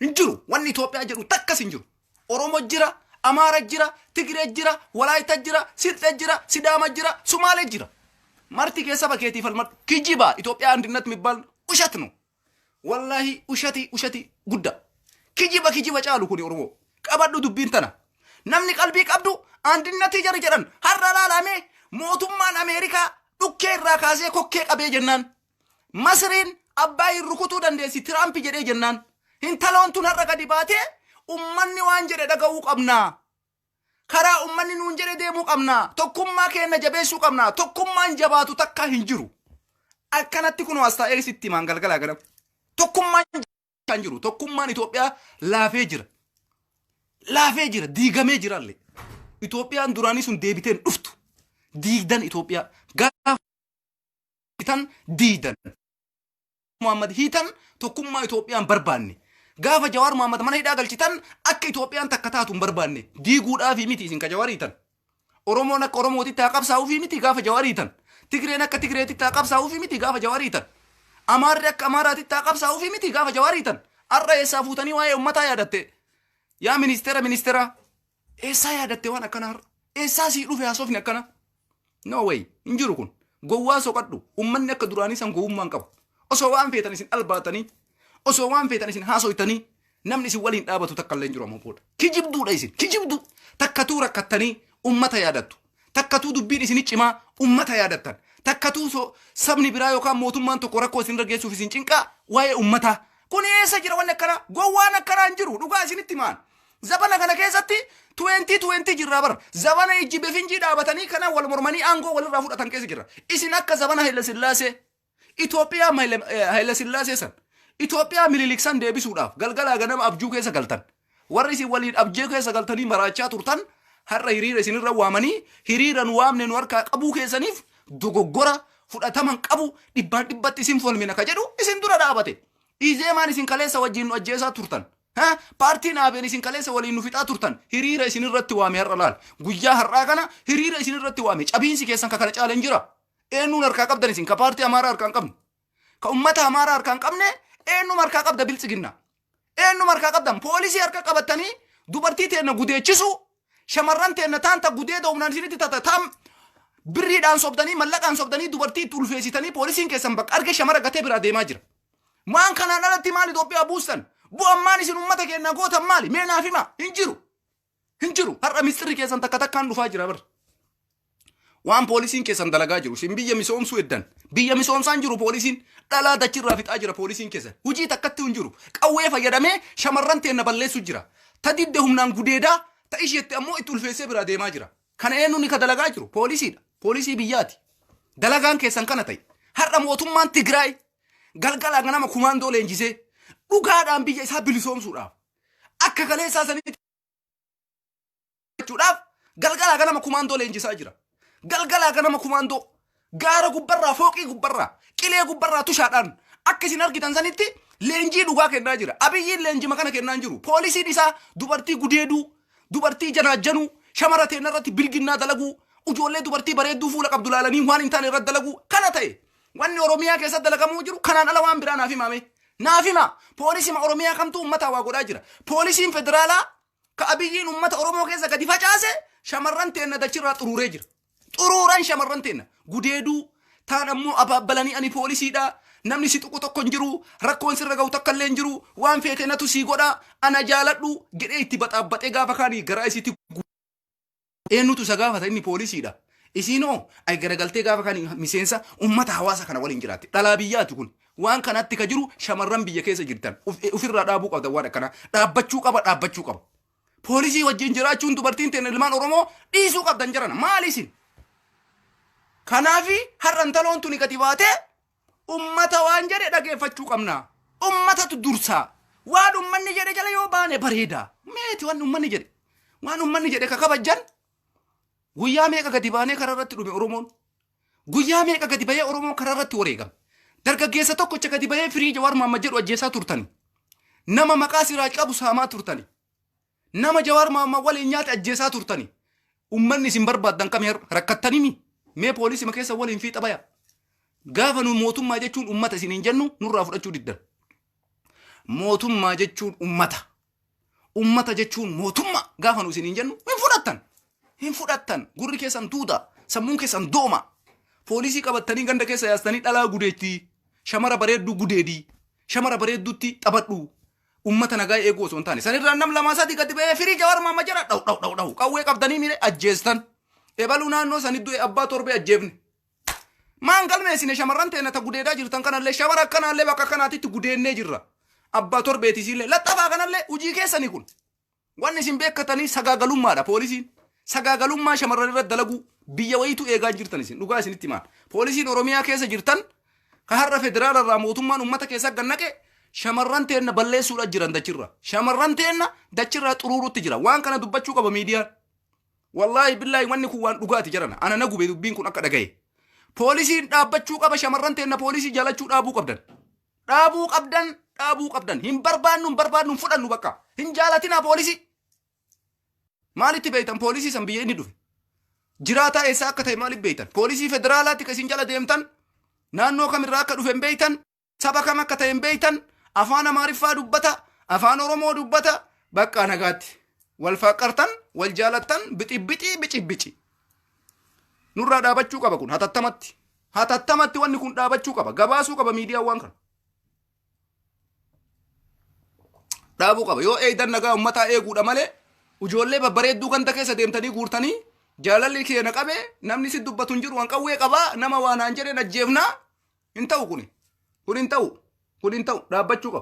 Speaker 1: hin jiru wanni Itoophiyaa jedhu takkas hin jiru Oromoo jira Amaara jira Tigree jira Walaayita jira Silxee jira Sidaama jira Sumaalee jira marti keessa bakeetiif almat kijiba Itoophiyaa andinnat mibbaal ushatnu wallahi ushati gudda kijiba caalu kuni Oromoo qabadhu dubbiin tana namni qalbii qabdu andinnati jar jedhan har'a laalame mootummaan Ameerikaa dhukkee irraa kaasee kokkee qabee jennaan Masriin abbay rukutuu dandeessi Trump jedhee jennaan intaloon tun har'a gadi baatee ummanni waan jedhe dhaga'uu qabna karaa ummanni nuun jedhe deemuu qabna tokkummaa keenya jabeessuu qabna tokkummaan jabaatu takka hin jiru akkanatti kun waastaa eegsitti maan galgalaa gadam tokkummaan kan jiru tokkummaan Itoophiyaa laafee jira diigamee jirallee Itoophiyaan duraanii sun deebiteen dhuftu diigdan Itoophiyaa gaafa hiitan diidan Mohamed hiitan tokkummaa Itoophiyaan barbaanne gaafa Jawaar Mohamed mana hidhaa galchitan akka Itoophiyaan takka taatu hin barbaanne diiguudhaaf miti isin ka Jawaar hiitan Oromoon akka Oromootitti haa qabsaa'uuf miti gaafa Jawaar hiitan Tigreen akka Tigreetitti haa qabsaa'uuf miti gaafa Jawaar hiitan Amaarri akka Amaaraatitti haa qabsaa'uuf miti gaafa Jawaar hiitan har'a eessaa fuutanii waa'ee ummataa yaadatte yaa ministeera eessaa yaadatte waan akkana har'a eessaa sii dhufe haasofni akkana no way hin jiru kun gowwaa soqadhu ummanni akka duraanii san gowwummaan qabu osoo waan feetan isin albaatanii osoo waan feetan isin haasoytanii namni isin waliin dhaabatu takka illee hin jiru ammoo booda kijibduudha isin kijibdu takkatuu rakkattanii ummata yaadattu takkatuu dubbiin isin cimaa ummata yaadattan takkatuu sabni biraa yookaan mootummaan tokko rakkoo isin rageessuuf isin cinqaa waa'ee ummataa kun eessa jira wanni akkana gowwaan akkanaa hin jiru dhugaa isinitti maan zabana kana keessatti 2020 jirra bar zabana ijji befinjii dhaabatanii kana wal mormanii aangoo walirraa fudhatan keessa jirra isin akka zabana Haile Sillaasee Itoophiyaa Haile Sillaasee san Itoophiyaa mililiksan deebisuudhaaf galgalaa ganama abjuu keessa galtan warri isin waliin abjee keessa galtanii maraachaa turtan har'a hiriira isinirra waamanii hiriiran waamne nu harkaa qabuu keessaniif dogoggora fudhataman qabu dhibbaan dhibbatti isin falmina ka jedhu isin dura dhaabate izeemaan isin kaleessa wajjin nu ajjeesaa turtan paartiin aabeen isin kaleessa waliin nu fixaa turtan hiriira isinirratti waame har'a laal guyyaa har'aa kana hiriira isinirratti waame cabiinsi keessan ka kana caaleen jira eenyuun harkaa qabdan isin ka paartii Amaaraa harkaa hin qabne ka ummata Amaaraa harkaa hin qabne eenyuun harkaa qabda biltsiginna eenyu markaa qabdan poolisii harka qabatanii dubartii teenna gudeechisu shamarran teenna taanta gudee doomnaan isinitti tata tam birriidhaan sobdanii mallaqaan sobdanii dubartii itti ulfeessitanii poolisiin keessan bakka arge shamara gatee biraa deemaa jira. Maan kanaan alatti maal Itoophiyaa buustan bu'ammaan isin ummata keenna gootan maali mee naaf hima hin jiru har'a mistirri keessan takka takkaan dhufaa jira bar. Waan poolisiin keessan dalagaa jiru isin biyya misoomsuu eddan biyya misoomsaan jiru poolisiin dhalaa dachirraa fixaa jira poolisiin keessan hujii takkatti hin jiru qawwee fayyadamee shamarran teenna balleessu jira ta didde humnaan gudeedaa ta isheetti ammoo itti ulfeessee biraa deemaa jira. Kana eenyuun ka dalagaa jiru poolisiidha. Poolisii biyyaati. Dalagaan keessan kana ta'e har'a mootummaan Tigraay galgala ganama kumaandoo leenjisee dhugaadhaan biyya isaa bilisoomsuudhaaf akka kaleessaa sanitti galgala ganama kumaandoo leenjisaa jira. Galgala ganama kumaandoo gaara gubbarraa fooqii gubbarraa qilee gubbarraa tushaadhaan akka isin argitan sanitti leenjii dhugaa kennaa jira. Abiyyiin leenjima kana kennaa jiru. Poolisiin isaa dubartii gudeeduu dubartii janaajjanuu shamara teenna irratti bilginnaa dalaguu ujoollee dubartii bareedduu fuula qabdu laalanii waan hin taane irratti dalaguu kana ta'e wanni Oromiyaa keessatti dalagamuu jiru kanaan ala waan biraa naaf hima poolisii Oromiyaa kamtu ummata waa godhaa jira. Poolisiin federaalaa ka Abiyyiin ummata Oromoo keessa gadi facaase shamarran teenna dachirraa xuruuree jira. Xuruuran shamarran teenna gudeeduu taan ammoo abaabbalanii ani poolisiidha namni si tuqu tokko hin jiru rakkoon sirra ga'u takka illee hin jiru waan feete natu sii godha ana jaaladhu jedhee itti baxaabbaxee gaafa kaanii garaa isitti eenyutu isa gaafata inni poolisiidha. Isiinoo ay garagaltee gaafa kaanii miseensa ummata hawaasa kana waliin jiraatti dhalaa biyyaati kun waan kanatti ka jiru shamarran biyya keessa jirtan ofirraa dhaabuu qabda waan akkana dhaabbachuu qaba. Poolisii wajjin jiraachuun dubartiin teenna ilmaan Oromoo dhiisuu qabdan jiran maalisin. Kanaafi har'an taloon tuni gadi baatee ummata waan jedhe dhageeffachuu qabna. Ummatatu dursaa waan ummanni jedhe jala yoo baane bareeda meeti waan ummanni jedhe ka kabajjan guyyaa meeqa gadi baanee kararratti dhume Oromoon guyyaa meeqa gadi bayee Oromoon kararratti wareegame dargaggeessa tokkocha gadi bayee firii Jawaar Mohamed jedhu ajjeesaa turtani nama maqaa Siraaj qabu saamaa turtani nama Jawaar Mohamed waliin nyaate ajjeesaa turtani ummanni isin barbaaddan kam rakkattanii mee poolisii ma keessa waliin fiixa baya gaafa nu mootummaa jechuun ummata isin hin jennu nurraa fudhachuu diddan. Mootummaa jechuun ummata jechuun mootummaa gaafa nu isin hin jennu hin fudhattan gurri keessan tuuta sammuun keessan dooma. Poolisii qabattanii ganda keessa yaastanii dhalaa gudeetti shamara bareedduu gudeedii shamara bareedduutti taphadhu ummata nagaa eeguu osoo hin taane sanirraa nam lamaa sadii gadi ba'ee firii Jawaar Mohamed jira dhawu qawwee qabdanii miire ajjeestan ebaluu naannoo saniddu abbaa torbee ajjeefne. Maan galmeessine shamarran teenna ta gudeedaa jirtan kanallee shamara akkanaallee bakka akkanaatitti gudeennee jirra. Abbaa torbeetis illee laxafaa kanallee hujii keessanii kun wanni isin beekkatanii sagaagalummaadha. Poolisiin sagaagalummaa shamarran irratti dalagu biyya wayitu eegaa jirtan isin dhugaa isinitti himaan. Poolisiin Oromiyaa keessa jirtan ka har'a federaalarraa mootummaan ummata keessa gannaqe shamarran teenna balleessuudha jiran dachirra shamarran teenna dachirraa xuruurutti jira. Waan kana dubbachuu qaba miidiyaan. Wallaahi billaahi wanni kun waan dhugaati jirana ana na gube dubbiin kun akka dhagaye. Poolisiin dhaabbachuu qaba shamarran teenna poolisii jalachuu dhaabuu qabdan hin barbaannu fudhannu bakka hin jaalatinaa poolisii. Maalitti beeytan poolisii san biyya inni dhufe jiraataa eessaa akka ta'e maaliif beeytan poolisii federaalaatti ka isin jala deemtan naannoo kamirraa akka dhufe hin beeytan saba kam akka ta'e hin beeytan afaan Amaariffaa dubbata afaan Oromoo dubbata bakka nagaatti wal faqqartan wal jaalattan bici nurraa dhaabachuu qaba kun hatattamatti wanni kun dhaabachuu qaba gabaasuu qaba miidiyaan waan kana dhaabuu qaba yoo eeydan nagaa ummataa eeguudha malee ujoollee babbareedduu ganda keessa deemtanii guurtanii jaalalli keenya qabe namni si dubbatu hin jiru waan qawwee qabaa nama waanaan jedheen ajjeefnaa hin ta'u kun hin ta'u dhaabbachuu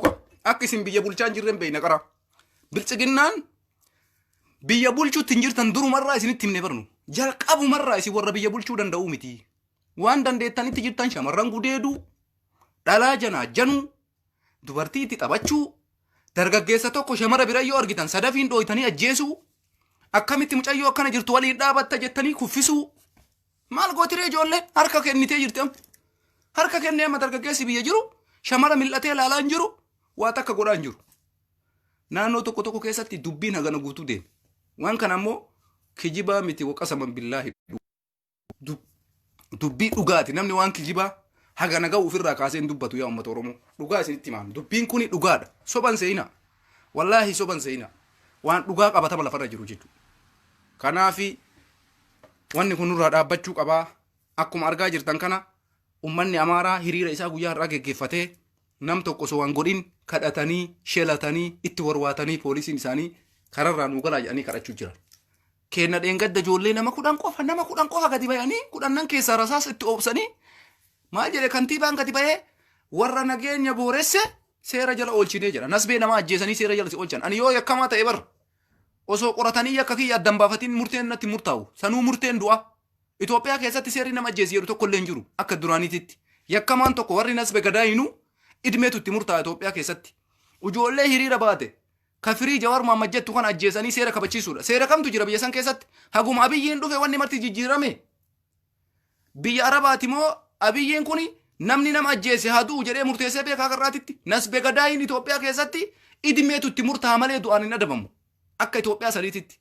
Speaker 1: qaba akka isin biyya bulchaa hin jirren beeyna qara biltsiginnaan biyya bulchuutti hin jirtan durumarraa isinitti himne barnu jalqabumarraa isin warra biyya bulchuu danda'uu miti waan dandeettanitti jirtan shamarran gudeeduu dhalaa janaajjanuu dubartii itti taphachuu dargaggeessa tokko shamara bira yoo argitan sadafiin dhooytanii ajjeesuu akkamitti mucayyoo akkana jirtu waliin dhaabatta jettanii kuffisuu maal gootiree ijoollee harka kennitee jirti harka kennee amma dargaggeessi biyya jiru shamara mil'atee laalaa hin jiru waa takka godhaa hin jiru naannoo tokko keessatti dubbiin hagana guutuu deema waan kana ammoo kijibaa miti waqasaman billaahi dubbii dhugaati namni waan kijibaa haga nagaa ofirraa kaaseen dubbatu yaa uummata Oromoo dhugaa isinitti himaan dubbiin kuni dhugaadha soban seena wallaahi soban seena waan dhugaa qabatama lafarra jiru jechuudha kanaafi wanni kun nurraa dhaabbachuu qabaa akkuma argaa jirtan kana ummanni Amaaraa hiriira isaa guyyaa irraa geggeeffatee nam tokko osoo waan godhin kadhatanii sheelatanii itti warwaatanii poolisiin isaanii kararraa nu galaa jedhanii kadhachuu jiran kenna dheengadda ijoollee nama 10 qofa gadi bayanii 10 keessaa rasaas itti oobsanii maal jedhe kantiibaan gadi bayee warra nageenya booresse seera jala oolchinee jira nasbee nama ajjeesanii seera jala si oolchan ani yoo yakkamaa ta'e bar osoo qoratanii yakka kiyya addan baafatiin murteen natti murtaa'u sanuu murteen du'a Ethiopia keessatti seerri nama ajjeesi jedhu tokko illee hin jiru akka duraaniititti yakkamaan tokko warri nasbe gadaayinu idmeetu itti murtaa'a Ethiopia keessatti ijoollee hiriira baate kafirii jawaar Mohamed jettu kan ajjeesanii seera kabachiisuudha seera kamtu jira biyya san keessatti haguma abiyyiin dhufe wanni marti jijjiirame biyya arabaati moo abiyyiin kuni namni nama ajjeese haduu jedhee murteessee beekaa garraatitti nasbe gadaayin Ethiopia keessatti idmeetu itti murtaa'a malee du'aan hin adabamu akka Ethiopia saniititti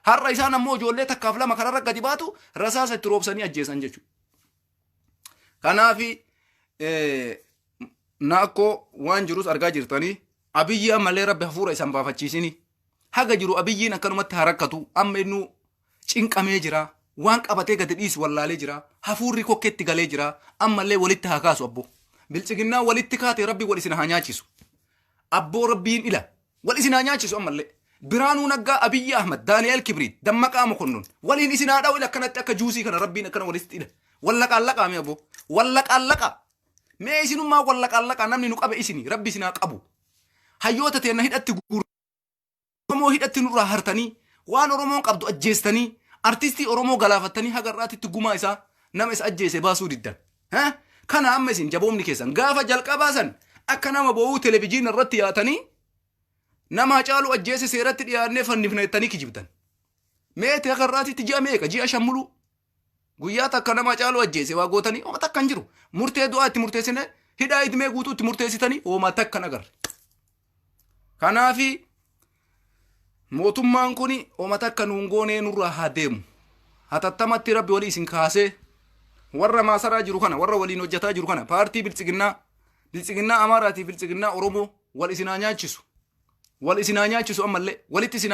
Speaker 1: har'a isaan ammoo ijoollee takkaaf lama kararra gadi baatu rasaasa itti roobsanii ajjeesan jechuudha kanaafi naakko waan jirus argaa jirtanii abiyyi ammallee rabbi hafuura isan baafachiisini haga jiru abiyyiin akkanumatti harakkatu amma innu cinqamee jira waan qabatee gadi dhiisu wallaalee jira hafuurri kokkeetti galee jira ammallee walitti haa kaasu abbo bilchiginnaa walitti kaate rabbi wal isin haa nyaachisu abboo rabbiin ila wal isin haa nyaachisu ammallee biraanuu naggaa abiyyi ahmad daani'el kibrit dammaqaa mokonnon waliin isin haa dha'u ila akkanatti akka juusii kana rabbiin akkana walitti ila wallaqaallaqaa mee abbo wallaqaallaqaa mee isinummaa wallaqaallaqaa namni nu qabe isini rabbi isin haa qabu hayyoota teenna hidhatti Oromoo hidhatti nurraa hartanii waan Oromoon qabdu ajjeestanii artistii Oromoo galaafattanii hagarraatitti gumaa isaa nama isa ajjeese baasuu diddan kana amma isin jaboomni keessan gaafa jalqabaa san akka nama bo'uu televiziyoona irratti yaatanii nama caalu ajjeese seeratti dhiyaannee fannifneettanii kijibtan meete hagarraatitti ji'a meeqa ji'a shammulu guyyaa takka nama caalu ajjeese waa gootanii oma takka hin jiru murtee du'aa itti murteessine hidhaa idmee guutuu itti murteessitanii oma takka nagarre kanaafi mootummaan kuni oma takka nuun goonee nurraa haa deemu hatattamatti rabbi walii isin kaasee warra maasaraa jiru kana warra waliin hojjataa jiru kana paartii bilchiginnaa Amaaraatii bilchiginnaa Oromoo wal isin haa nyaachisu ammallee walitti isin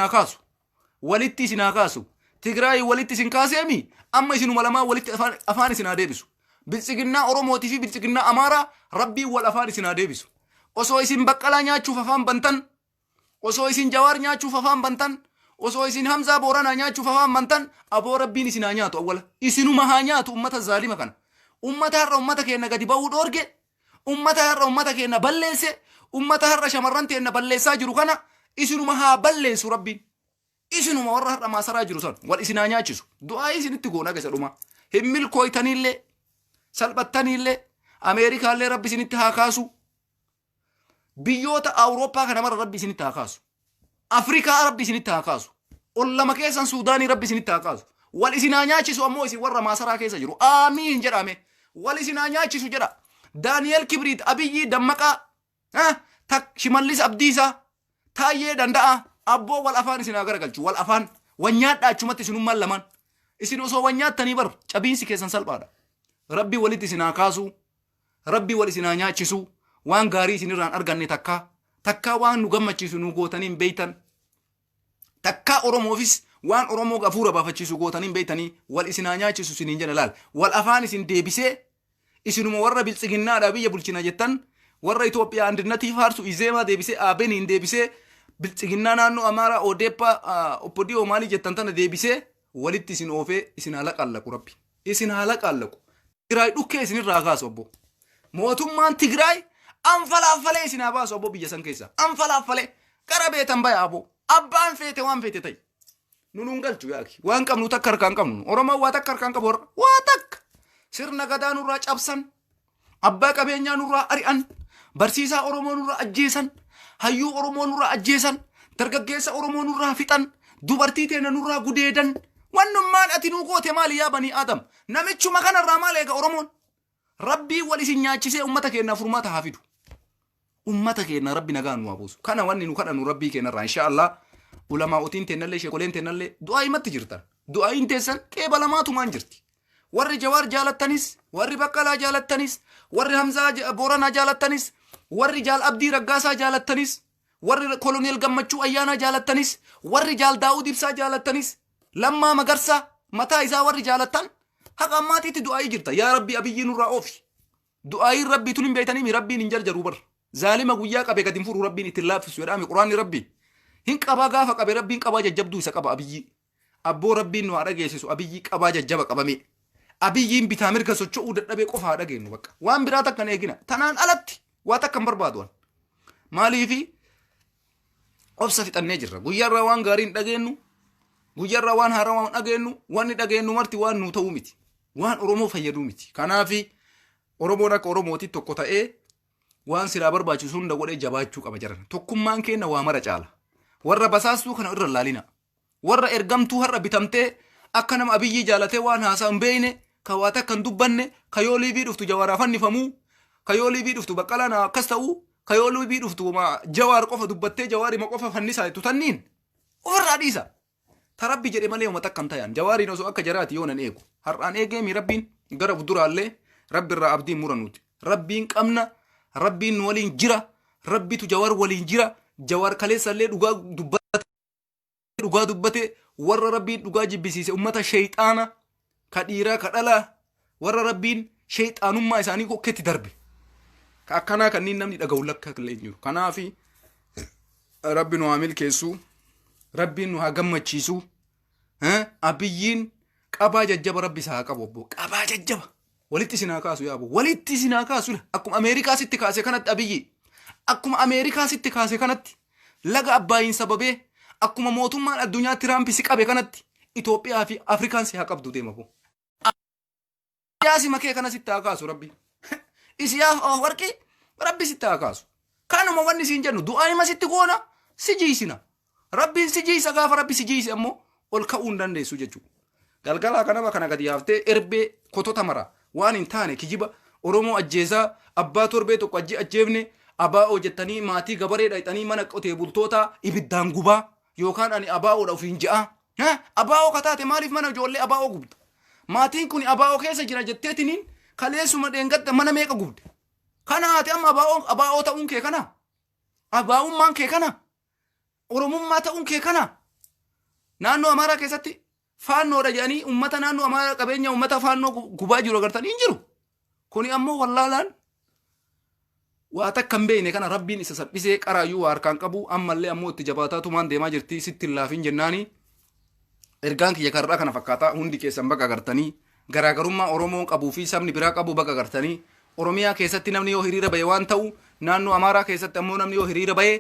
Speaker 1: haa kaasu Tigraay walitti isin kaaseemi amma isinuma lamaa walitti afaan isin haa deebisu bilchiginnaa Oromootii fi bilchiginnaa Amaaraa rabbii wal afaan isin haa deebisu osoo isin baqqalaa nyaachuuf afaan bantan osoo isin jawaar nyaachuuf afaan bantan osoo isin Hamzaa Booranaa nyaachuuf afaan bantan aboo rabbiin isin haa nyaatu awwala isinuma haa nyaatu ummata zaalima kana ummata har'a ummata keenya gadi ba'uu dhoorge ummata har'a ummata keenya balleesse ummata har'a shamarran teenna balleessaa jiru kana isinuma haa balleessu rabbiin isinuma warra har'a maasaraa jiru san wal isin haa nyaachisu du'aa isinitti goona gasa dhuma hin milkooytaniillee salphattaniillee Ameerikaallee rabbi isinitti haa kaasu biyyoota Awurooppaa kana mara rabbi isinitti haa kaasu Afrikaa rabbi isinitti haa kaasu ollama keessan Suudaanii rabbi isinitti haa kaasu wal isin haa nyaachisu ammoo isin warra maasaraa keessa jiru aamiin jedhame wal isin haa nyaachisu jedha Daani'el Kibrit Abiyyi Dammaqaa Shimallis Abdiisaa Taayyee Danda'a abboo wal afaan isin haa garagalchu wal afaan wanyaadhaa achumatti isinummaan lamaan isin osoo wanyaattanii bar cabiinsi keessan salphaadha rabbi walitti isin haa kaasu rabbi wal isin haa nyaachisu waan gaarii isinirraan arganne takkaa waan nu gammachiisu nu gootaniin beeytan takkaa Oromoofis waan Oromoo gafuura baafachiisu gootaniin beeytanii wal isin haa nyaachisu isiniin jedha laal wal afaan isin deebisee isinuma warra bilchiginnaadhaa biyya bulchina jettan warra Itoophiyaa andinnatiif haarsu izeemaa deebisee aabeniin deebisee bilchiginnaa naannoo Amaaraa Odeeppa Oppodiyoo maalii jettan tana deebisee walitti isin oofee isin haa laqaallaqu rabbi isin haa laqaallaqu Tigraay dhukkee isinirraa kaasu obbo mootummaan Tigraay anfalaaffalee isin haa baasu obbo biyya san keessa anfalaaffalee gara beetan baya abbo abbaan feete waan feete ta'e nuun galchu yaaki waan qabnu takka harkaan qabnu Oromoo waa takka harkaan qabu waa takka sirna gadaa nurraa cabsan abbaa qabeenyaa nurraa ari'an barsiisaa Oromoo nurraa ajjeesan hayyuu Oromoo nurraa ajjeesan dargaggeessa Oromoo nurraa fixan dubartii teena nurraa gudeedan wannummaan ati nuu goote maali yaa banii Aadam namichuma kanarraa maal eega Oromoon rabbii wal isin nyaachisee ummata keenya furmaata haa fidu ummata keenya rabbi nagaa nu haa buusu kana wanni nu kadhanu rabbii keenyarraa inshaallah ulamaa otiin teennallee sheekoleen teennallee du'aa himatti jirtan du'aa hin teessan qeebalamaatumaan jirti warri jawaar jaalattanis warri baqqalaa jaalattanis warri hamzaa booranaa jaalattanis warri jaal abdii raggaasaa jaalattanis warri koloneel gammachuu ayyaanaa jaalattanis warri jaal daawud ibsaa jaalattanis lammaa magarsaa mataa isaa warri jaalattan haqa ammaatiitti du'aa'ii jirta yaa rabbi abiyyi nurraa oofi du'aa'iin rabbii tun hin beeytanii rabbiin hin jarjaruu bar zaalima guyyaa qabe gad hin furu rabbiin ittiin laaffisu jedhame quraanni rabbi hin qabaa gaafa qabe rabbiin qabaa jajjabduu isa qaba abiyyi abboo rabbiin nu haa dhageessisu abiyyi qabaa jajjaba qabame abiyyiin bitaa mirga socho'uu dadhabee qofa haa dhageenyu bakka waan biraa takkan eegina tanaan alatti waa takkan barbaaduwan maaliifi obsa fixannee jirra guyyaarraa waan gaariin dhageenyu guyyaarraa waan haaraa waan dhageenyu wanni dhageenyu marti waan nu ta'uu miti waan oromoo fayyaduu miti kanaafi oromoon akka oromootti tokko ta'ee waan silaa barbaachisu hunda godhee jabaachuu qaba jiran tokkummaan keenya waa mara caala warra basaastuu kana irra laalina warra ergamtuu har'a bitamtee akka nama abiyyi jaalatee waan haasaa hin beeyne ka waa takkan dubbanne ka yoo liibii dhuftu jawaaraa fannifamuu ka yoo liibii dhuftu baqqalaan akkas ta'uu ka yoo liibii dhuftu jawaar qofa dubbattee jawaarima qofa fannisaa jettu tanniin ofirraa dhiisa ta rabbi jedhe malee uma takkan tayan jawaariin osoo akka jaraati yoo nan eegu har'aan eegeemi rabbiin gara fuulduraallee rabbi irraa abdiin muranuuti rabbiin qabna rabbiin nu waliin jira rabbitu jawaar waliin jira jawaar kaleessallee dhugaa dubbate warra rabbiin dhugaa jibbisiise ummata shayxaana ka dhiiraa ka dhalaa warra rabbiin shayxaanummaa isaanii kokketti darbe ka akkanaa kanniin namni dhaga'u lakka illee jiru kanaafi rabbi nu haa milkeessu rabbiin nu haa gammachiisu abiyyiin qabaa jajjaba rabbi isaa haa qabu obbo qabaa jajjaba walitti sinaa kaasu yaabo walitti sinaa kaasu akkuma ameerikaa sitti kaase kanatti abiyyi akkuma ameerikaa sitti kaase kanatti laga abbaayin sababee akkuma mootummaan addunyaa tiraampi si qabe kanatti Itoophiyaa fi Afrikaan si haa qabdu deema bo siyaasi makee kana sitti haa kaasu rabbi isiyaa warqii rabbi sitti haa kaasu kanuma wanni siin jennu du'aanima sitti goona si jiisina rabbiin si jiisa gaafa rabbi si jiise ammoo ol ka'uu hin dandeessu jechuudha galgalaa kanama kana gadi yaaftee erbee kotota mara waan hin taane kijiba oromoo ajjeesaa abbaa torbee tokko ajjeefne abaa'oo jettanii maatii gabaree dhayxanii mana qotee bultoota ibiddaan gubaa yookaan ani abaa'oodha ofiin je'a abaa'oo kataate maaliif mana ijoollee abaa'oo gubda maatiin kun abaa'oo keessa jira jetteetiniin kaleessuma dheengadda mana meeqa gubde kana haati amma abaa'oo ta'uun kee kana abaa'ummaan kee kana oromummaa ta'uun kee kana naannoo amaaraa keessatti faannoodha jedhanii ummata naannoo amaaraa qabeenya ummata faannoo gubaa jiru agartanii hin jiru kuni ammoo wallaalaan waa takka hin beekne kana rabbiin isa salphisee qaraayyuu waa harkaan qabu ammallee ammoo itti jabaataa tumaan deemaa jirti sitti hin laafin jennaani ergaan kiyya karraa kana fakkaataa hundi keessan bakka agartanii garaagarummaa oromoon qabuu fi sabni biraa qabu bakka agartanii oromiyaa keessatti namni yoo hiriira bahe waan ta'u naannoo amaaraa keessatti ammoo namni yoo hiriira bahe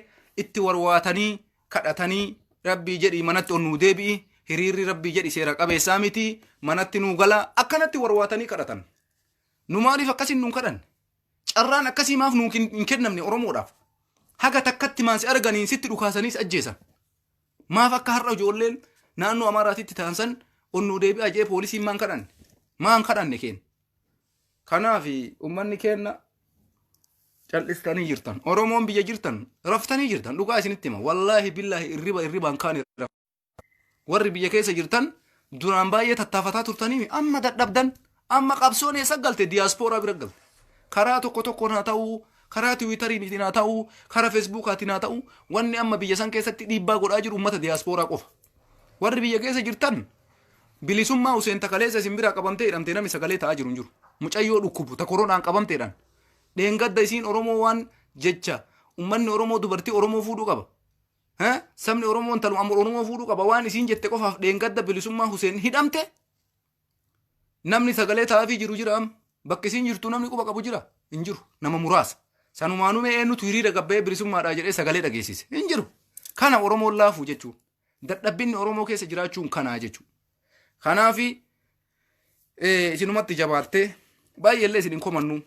Speaker 1: itti warwaatanii kadhatanii rabbii jedhi manatti onnuu deebi'i hiriirri rabbii jedhi seera qabeessaa miti manatti nuu gala akkanatti warwaatanii kadhatan nu maaliif akkasin nuun kadhanne carraan akkasii maaf nuu hin kennamne oromoodhaaf haga takkatti maansi arganiin sitti dhukaasaniis ajjeesan maaf akka har'a ijoolleen naannoo amaaraatitti taansan onnuu deebi'a jee poolisiin maan kadhanne keen kanaaf ummanni keenna cal'istanii jirtan oromoon biyya jirtan raftanii jirtan dhugaa isinitti hima wallaahi billaahi irribaan kaan warri biyya keessa jirtan duraan baay'ee tattaafataa turtanii amma dadhabdan amma qabsoon eessa galte diyaaspooraa bira galte karaa tokkoon haa ta'uu karaa tiwiitariitiin haa ta'uu karaa feesbuukaatiin haa ta'uu wanni amma biyya san keessatti dhiibbaa godhaa jiru ummata diyaaspooraa qofa warri biyya keessa jirtan bilisummaa Huseen Takaleessa isin biraa qabamtee hidhamtee namni sagalee ta'aa jiru hin jiru mucayyoo dhukkubu ta koronaan qabamteedhaan dheengadda isiin oromoo waan jecha ummanni oromoo dubartii oromoo fuudhuu qaba sabni oromoo intaluma amma oromoo fuudhuu qaba waan isiin jette qofaaf dheengadda bilisummaa Huseen hidhamte namni sagalee ta'aafii jiru jira bakka isiin jirtu namni quba qabu jira hin jiru nama muraasa sanumaanuu eenyutu hiriira gabbee bilisummaadhaa jedhee sagalee dhageessise hin jiru kana oromoon laafuu jechuudha dadhabbinni oromoo keessa jiraachuun kanaa jechuudha kanaafi isinumatti jabaattee baay'eellee isin hin komannu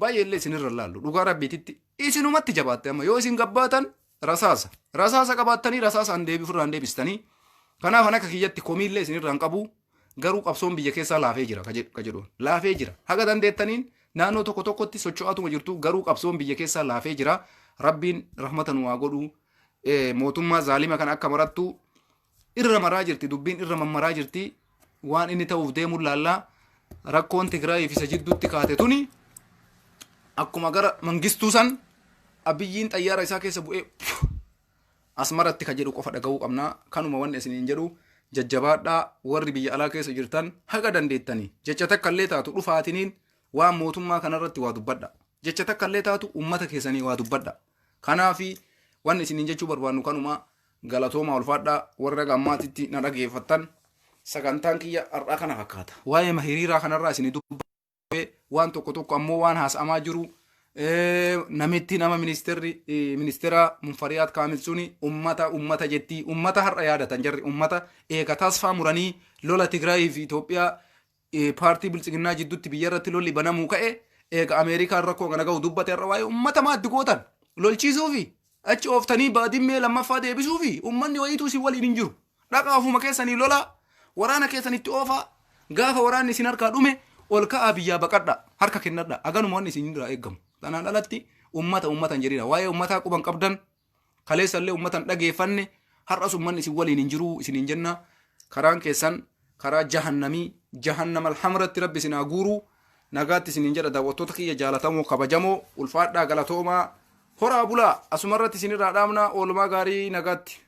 Speaker 1: baay'eellee isin irra laallu dhugaa rabbiititti isinumatti jabaatte amma yoo isin gabbaatan rasaasa qabaattanii rasaasaan ofirraan deebistanii kanaaf akka kiyyatti komiillee isin irraan qabu garuu qabsoon biyya keessaa laafee jira ka jedhuun laafee jira haga dandeettaniin naannoo tokkotti socho'aatuma jirtu garuu qabsoon biyya keessaa laafee jira rabbiin rahmata nu haa godhu mootummaa zaalima kan akka marattu irra maraa jirti dubbiin irra mammaraa jirti waan inni ta'uuf deemuun laallaa rakkoon Tigraay fi isa jidduutti kaate tuni akkuma gara mangistuu san abiyyiin xayyaara isaa keessa bu'ee asmaratti ka jedhu qofa dhaga'uu qabna. Kanuma wanni isiniin jedhu jajjabaadhaa warri biyya alaa keessa jirtan haga dandeettanii jecha takkallee taatu dhufaatiniin waan mootummaa kanarratti waa dubbadha. Jecha takkallee taatu ummata keessanii waa dubbadha. Kanaafi wanni isiniin jechuu barbaannu kanuma galatooma ulfaadhaa warra gammaatitti na dhageeffattan sagantaan kiyya har'a kana fakkaata. Waa'ee mahiriiraa kanarraa isinii dubbadha waan tokko ammoo waan haasa'amaa jiru namitti nama ministeera munfariyaat kaamil suni ummata jetti ummata har'a yaadatan jarri ummata eega tasfaa muranii lola Tigraay fi Itoophiyaa paartii biltsiginnaa jidduutti biyya irratti lolli banamuu ka'e eega Ameerikaan rakkoo kana ga'u dubbate irra waa'ee ummata maaddi gootan lolchiisuufi achi ooftanii baadimmee lammaffaa deebisuufi ummanni wayiituu si waliin hin jiru dhaqaafuma keessanii lola waraana keessanitti oofaa gaafa waraanni isin harkaa dhume ol ka'aa biyyaa baqadha harka kennadha aganuma wanni isin irraa eeggamu. Tanaan alatti ummatan jedhina waa'ee ummataa quban qabdan kaleessallee ummatan dhageeffanne har'as ummanni isin waliin hin jiru isiniin jenna karaan keessan karaa jahannama alhamratti rabbi isin haa guuru nagaatti isiniin jedha daawwattoota kiyya jaalatamoo kabajamoo ulfaadhaa galatoomaa horaa bulaa asumarratti isin irraa dhaamna oolumaa gaarii nagaatti.